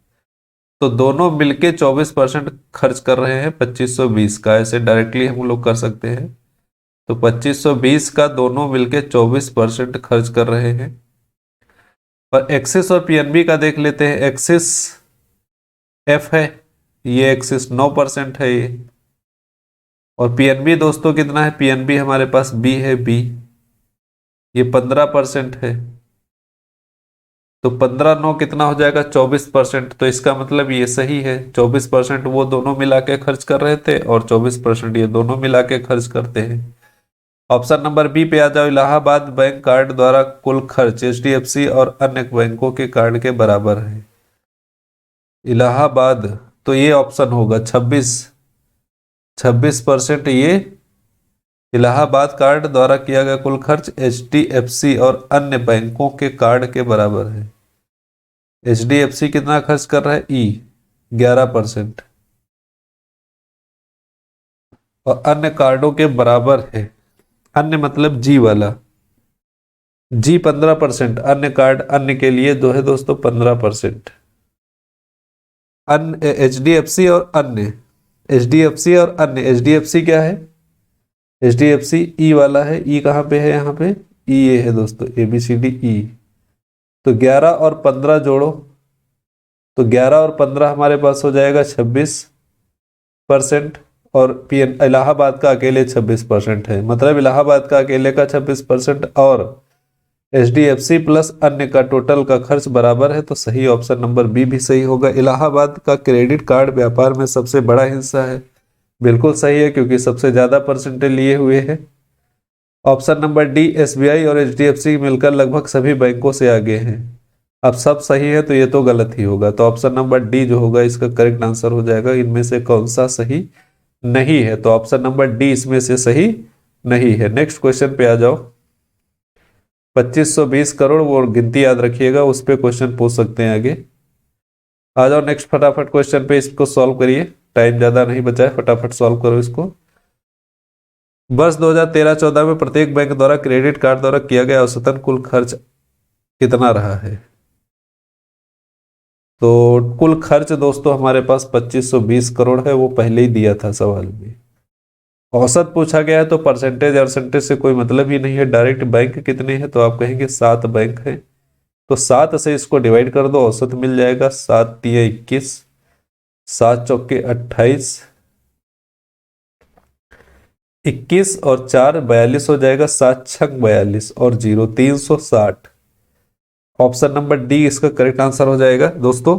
तो दोनों मिलके 24% खर्च कर रहे हैं 2520 का, ऐसे डायरेक्टली हम लोग कर सकते हैं। तो 2520 का दोनों मिलके 24% खर्च कर रहे हैं। और एक्सिस और पीएनबी का देख लेते हैं। एक्सिस एफ है, ये एक्सिस 9% है ये। और पीएनबी दोस्तों कितना है, पीएनबी हमारे पास बी है, बी, ये 15% है। तो 15×9 कितना हो जाएगा, 24%। तो इसका मतलब ये सही है, 24% वो दोनों मिला के खर्च कर रहे थे और 24% ये दोनों मिला के खर्च करते हैं। ऑप्शन नंबर बी पे आ जाओ। इलाहाबाद बैंक कार्ड द्वारा कुल खर्च एचडीएफसी और अन्य बैंकों के कार्ड के बराबर है। इलाहाबाद, तो ये ऑप्शन होगा 26%। ये इलाहाबाद कार्ड द्वारा किया गया कुल खर्च एचडीएफसी और अन्य बैंकों के कार्ड के बराबर है। एचडीएफसी कितना खर्च कर रहा है, ई 11%, और अन्य कार्डों के बराबर है। अन्य मतलब जी वाला, जी 15%, अन्य कार्ड, अन्य के लिए जो है दोस्तों 15%। अन्य एचडीएफसी और अन्य, एचडीएफसी और अन्य, एचडीएफसी क्या है, एचडीएफसी ई वाला है। ई कहाँ पे है, यहाँ पे ई, ये है दोस्तों, ABCD ई। तो 11 और 15 जोड़ो, तो 11 और 15 हमारे पास हो जाएगा 26%। और पीएन इलाहाबाद का अकेले 26% है, मतलब इलाहाबाद का अकेले का 26% और HDFC प्लस अन्य का टोटल का खर्च बराबर है, तो सही ऑप्शन नंबर बी भी सही होगा। इलाहाबाद का क्रेडिट कार्ड व्यापार में सबसे बड़ा हिस्सा है, बिल्कुल सही है क्योंकि सबसे ज्यादा परसेंटेज लिए हुए हैं। ऑप्शन नंबर डी, SBI और HDFC मिलकर लगभग सभी बैंकों से आगे हैं। अब सब सही है तो ये तो गलत ही होगा, तो ऑप्शन नंबर डी जो होगा इसका करेक्ट आंसर हो जाएगा। इनमें से कौन सा सही नहीं है, तो ऑप्शन नंबर डी इसमें से सही नहीं है। नेक्स्ट क्वेश्चन पे आ जाओ। 2520 करोड़, वो गिनती याद रखिएगा, उस पर क्वेश्चन पूछ सकते हैं आगे। आ जाओ नेक्स्ट, फटाफट क्वेश्चन पे इसको सॉल्व करिए, टाइम ज्यादा नहीं बचा है, फटाफट सॉल्व करो इसको। वर्ष 2013-14 में प्रत्येक बैंक द्वारा क्रेडिट कार्ड द्वारा किया गया औसतन कुल खर्च कितना रहा है? तो कुल खर्च दोस्तों हमारे पास 2520 करोड़ है, वो पहले ही दिया था सवाल में। औसत पूछा गया है तो परसेंटेज से कोई मतलब ही नहीं है। डायरेक्ट बैंक कितने हैं, तो आप कहेंगे 7 बैंक हैं, तो 7 से इसको डिवाइड कर दो, औसत मिल जाएगा। 7 तिया 21, 7 चौके 28, 21 और 4 42 हो जाएगा। 7 छक 42 और 0 360। ऑप्शन नंबर डी इसका करेक्ट आंसर हो जाएगा। दोस्तों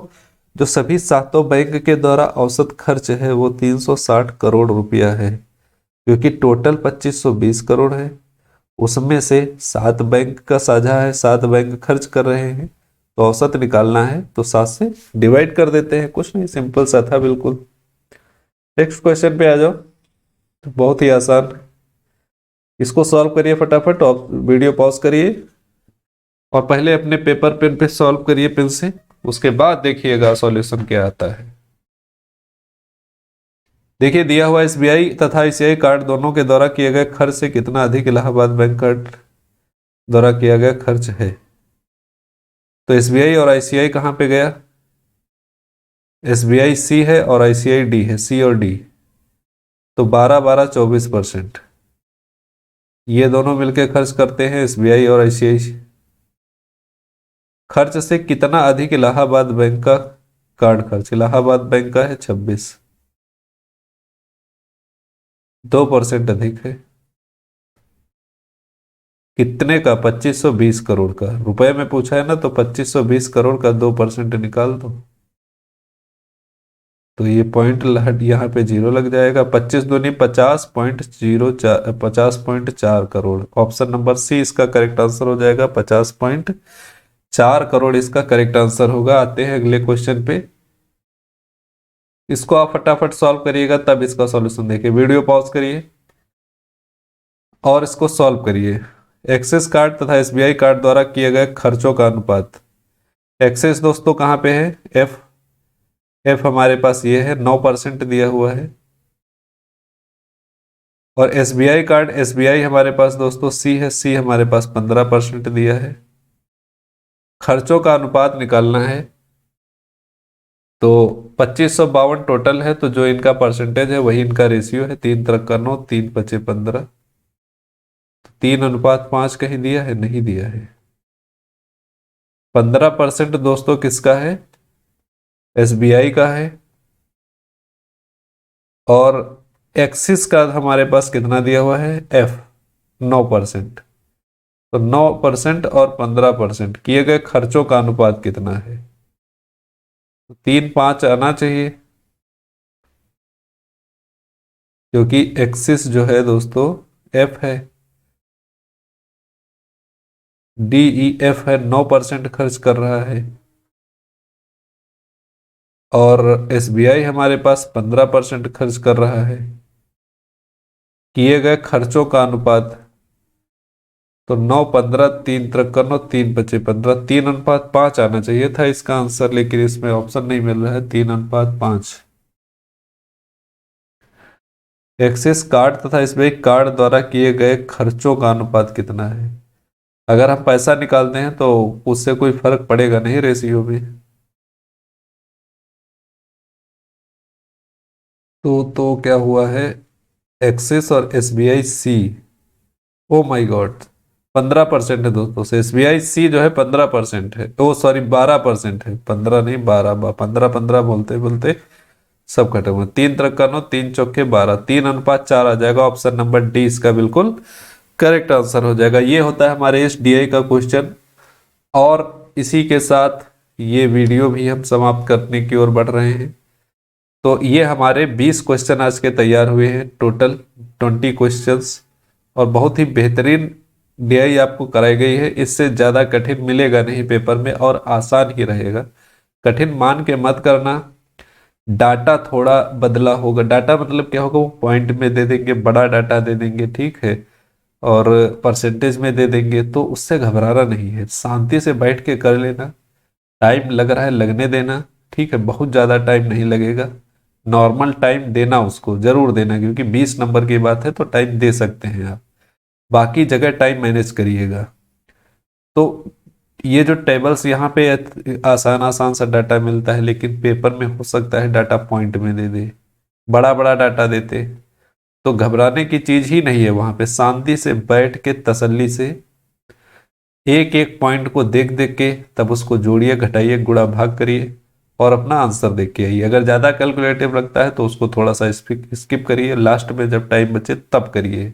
जो सभी सातों बैंक के द्वारा औसत खर्च है वो 360 करोड़ रुपया है, क्योंकि टोटल 2520 करोड़ है, उसमें से 7 बैंक का साझा है, 7 बैंक खर्च कर रहे हैं, तो औसत निकालना है तो 7 से डिवाइड कर देते हैं। कुछ नहीं, सिंपल सा था बिल्कुल। नेक्स्ट क्वेश्चन पे आ जाओ, तो बहुत ही आसान, इसको सॉल्व करिए फटाफट, वीडियो पॉज करिए और पहले अपने पेपर पेन पे सॉल्व करिए पेन से, उसके बाद देखिएगा सॉल्यूशन क्या आता है। देखिए दिया हुआ SBI तथा ICICI कार्ड दोनों के द्वारा किए गए खर्च से कितना अधिक इलाहाबाद बैंक कार्ड द्वारा किया गया खर्च है। तो SBI और ICICI कहाँ पे गया? SBI C है और ICICI D है, C और D, तो 12-12-24%। ये दोनों मिलकर खर्च करते हैं SBI और ICICI। खर्च से कितना अधिक इलाहाबाद बैंक का कार्ड खर्च? इलाहाबाद बैंक का है 26, 2% अधिक है। कितने का? 2520 करोड़ का। रुपए में पूछा है ना, तो 2520 करोड़ का 2% निकाल दो, तो ये पॉइंट यहाँ पे 0 लग जाएगा। 25 दूनी 50.04, 50.4 करोड़। ऑप्शन नंबर सी इसका करेक्ट आंसर हो जाएगा, 50.4 करोड़ इसका करेक्ट आंसर होगा। आते हैं अगले क्वेश्चन पे, इसको आप फटाफट सॉल्व करिएगा तब इसका सॉल्यूशन देखिए। वीडियो पॉज करिए और इसको सॉल्व करिए। एक्सिस कार्ड तथा SBI कार्ड द्वारा किए गए खर्चों का अनुपात। एक्सिस दोस्तों कहाँ पे है? एफ हमारे पास ये है, 9% दिया हुआ है। और SBI कार्ड, SBI हमारे पास दोस्तों C है, C हमारे पास 15% दिया है। खर्चों का अनुपात निकालना है, तो 2552 टोटल है, तो जो इनका परसेंटेज है वही इनका रेशियो है। 3 तरह का 9, 3 5 15, 3:5 कहीं दिया है? नहीं दिया है। 15% दोस्तों किसका है? SBI का है। और एक्सिस का हमारे पास कितना दिया हुआ है? F, 9%। तो 9% और 15% किए गए खर्चों का अनुपात कितना है? 3-5 आना चाहिए, क्योंकि एक्सिस जो है दोस्तों F है, DEF है, 9% खर्च कर रहा है। और SBI हमारे पास 15% खर्च कर रहा है। किए गए खर्चों का अनुपात, तो 9-15, 3 तरह का 9, 3 5 15, 3:5 आना चाहिए था इसका आंसर, लेकिन इसमें ऑप्शन नहीं मिल रहा है। 3:5। एक्सिस कार्ड तथा SBI कार्ड द्वारा किए गए खर्चों का अनुपात कितना है? अगर हम पैसा निकालते हैं तो उससे कोई फर्क पड़ेगा नहीं रेशियो में। तो क्या हुआ है? एक्सिस और SBI C, oh my God, 15% है दोस्तों से। SBI C जो है 15% है, ओ सॉरी 12% है, 15 नहीं 12, 15 बोलते बोलते सब खत्म हुआ। 3 तरह का 9, 3 चौके 12, 3:4 आ जाएगा। ऑप्शन नंबर डी इसका बिल्कुल करेक्ट आंसर हो जाएगा। ये होता है हमारे इस डीआई का क्वेश्चन। और इसी के साथ ये वीडियो भी हम समाप्त करने की ओर बढ़ रहे हैं। तो ये हमारे 20 क्वेश्चन आज के तैयार हुए हैं, टोटल 20 क्वेश्चंस, और बहुत ही बेहतरीन डीआई आपको कराई गई है। इससे ज़्यादा कठिन मिलेगा नहीं पेपर में, और आसान ही रहेगा। कठिन मान के मत करना। डाटा थोड़ा बदला होगा। डाटा मतलब क्या होगा, वो पॉइंट में दे देंगे, बड़ा डाटा दे देंगे, ठीक है, और परसेंटेज में दे देंगे, तो उससे घबराना नहीं है। शांति से बैठ के कर लेना। टाइम लग रहा है लगने देना, ठीक है, बहुत ज़्यादा टाइम नहीं लगेगा। नॉर्मल टाइम देना, उसको जरूर देना, क्योंकि 20 नंबर की बात है तो टाइम दे सकते हैं आप। बाकी जगह टाइम मैनेज करिएगा। तो ये जो टेबल्स यहाँ पे आसान आसान सा डाटा मिलता है, लेकिन पेपर में हो सकता है डाटा पॉइंट में दे दे, बड़ा बड़ा डाटा देते। तो घबराने की चीज ही नहीं है। वहां पे शांति से बैठ के तसल्ली से एक एक पॉइंट को देख देख के तब उसको जोड़िए, घटाइए, गुणा भाग करिए और अपना आंसर देख के आइए। अगर ज़्यादा कैलकुलेटिव लगता है तो उसको थोड़ा सा स्किप करिए, लास्ट में जब टाइम बचे तब करिए।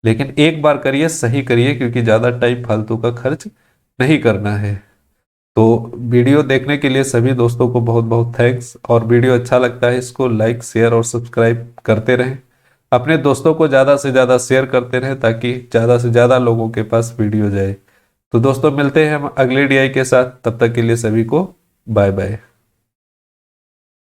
लेकिन एक बार करिए, सही करिए, क्योंकि ज़्यादा टाइम फालतू का खर्च नहीं करना है। तो वीडियो देखने के लिए सभी दोस्तों को बहुत बहुत थैंक्स। और वीडियो अच्छा लगता है इसको लाइक, शेयर और सब्सक्राइब करते रहें। अपने दोस्तों को ज़्यादा से ज़्यादा शेयर करते रहें, ताकि ज़्यादा से ज़्यादा लोगों के पास वीडियो जाए। तो दोस्तों मिलते हैं हम अगले डीआई के साथ। तब तक के लिए सभी को बाय बाय।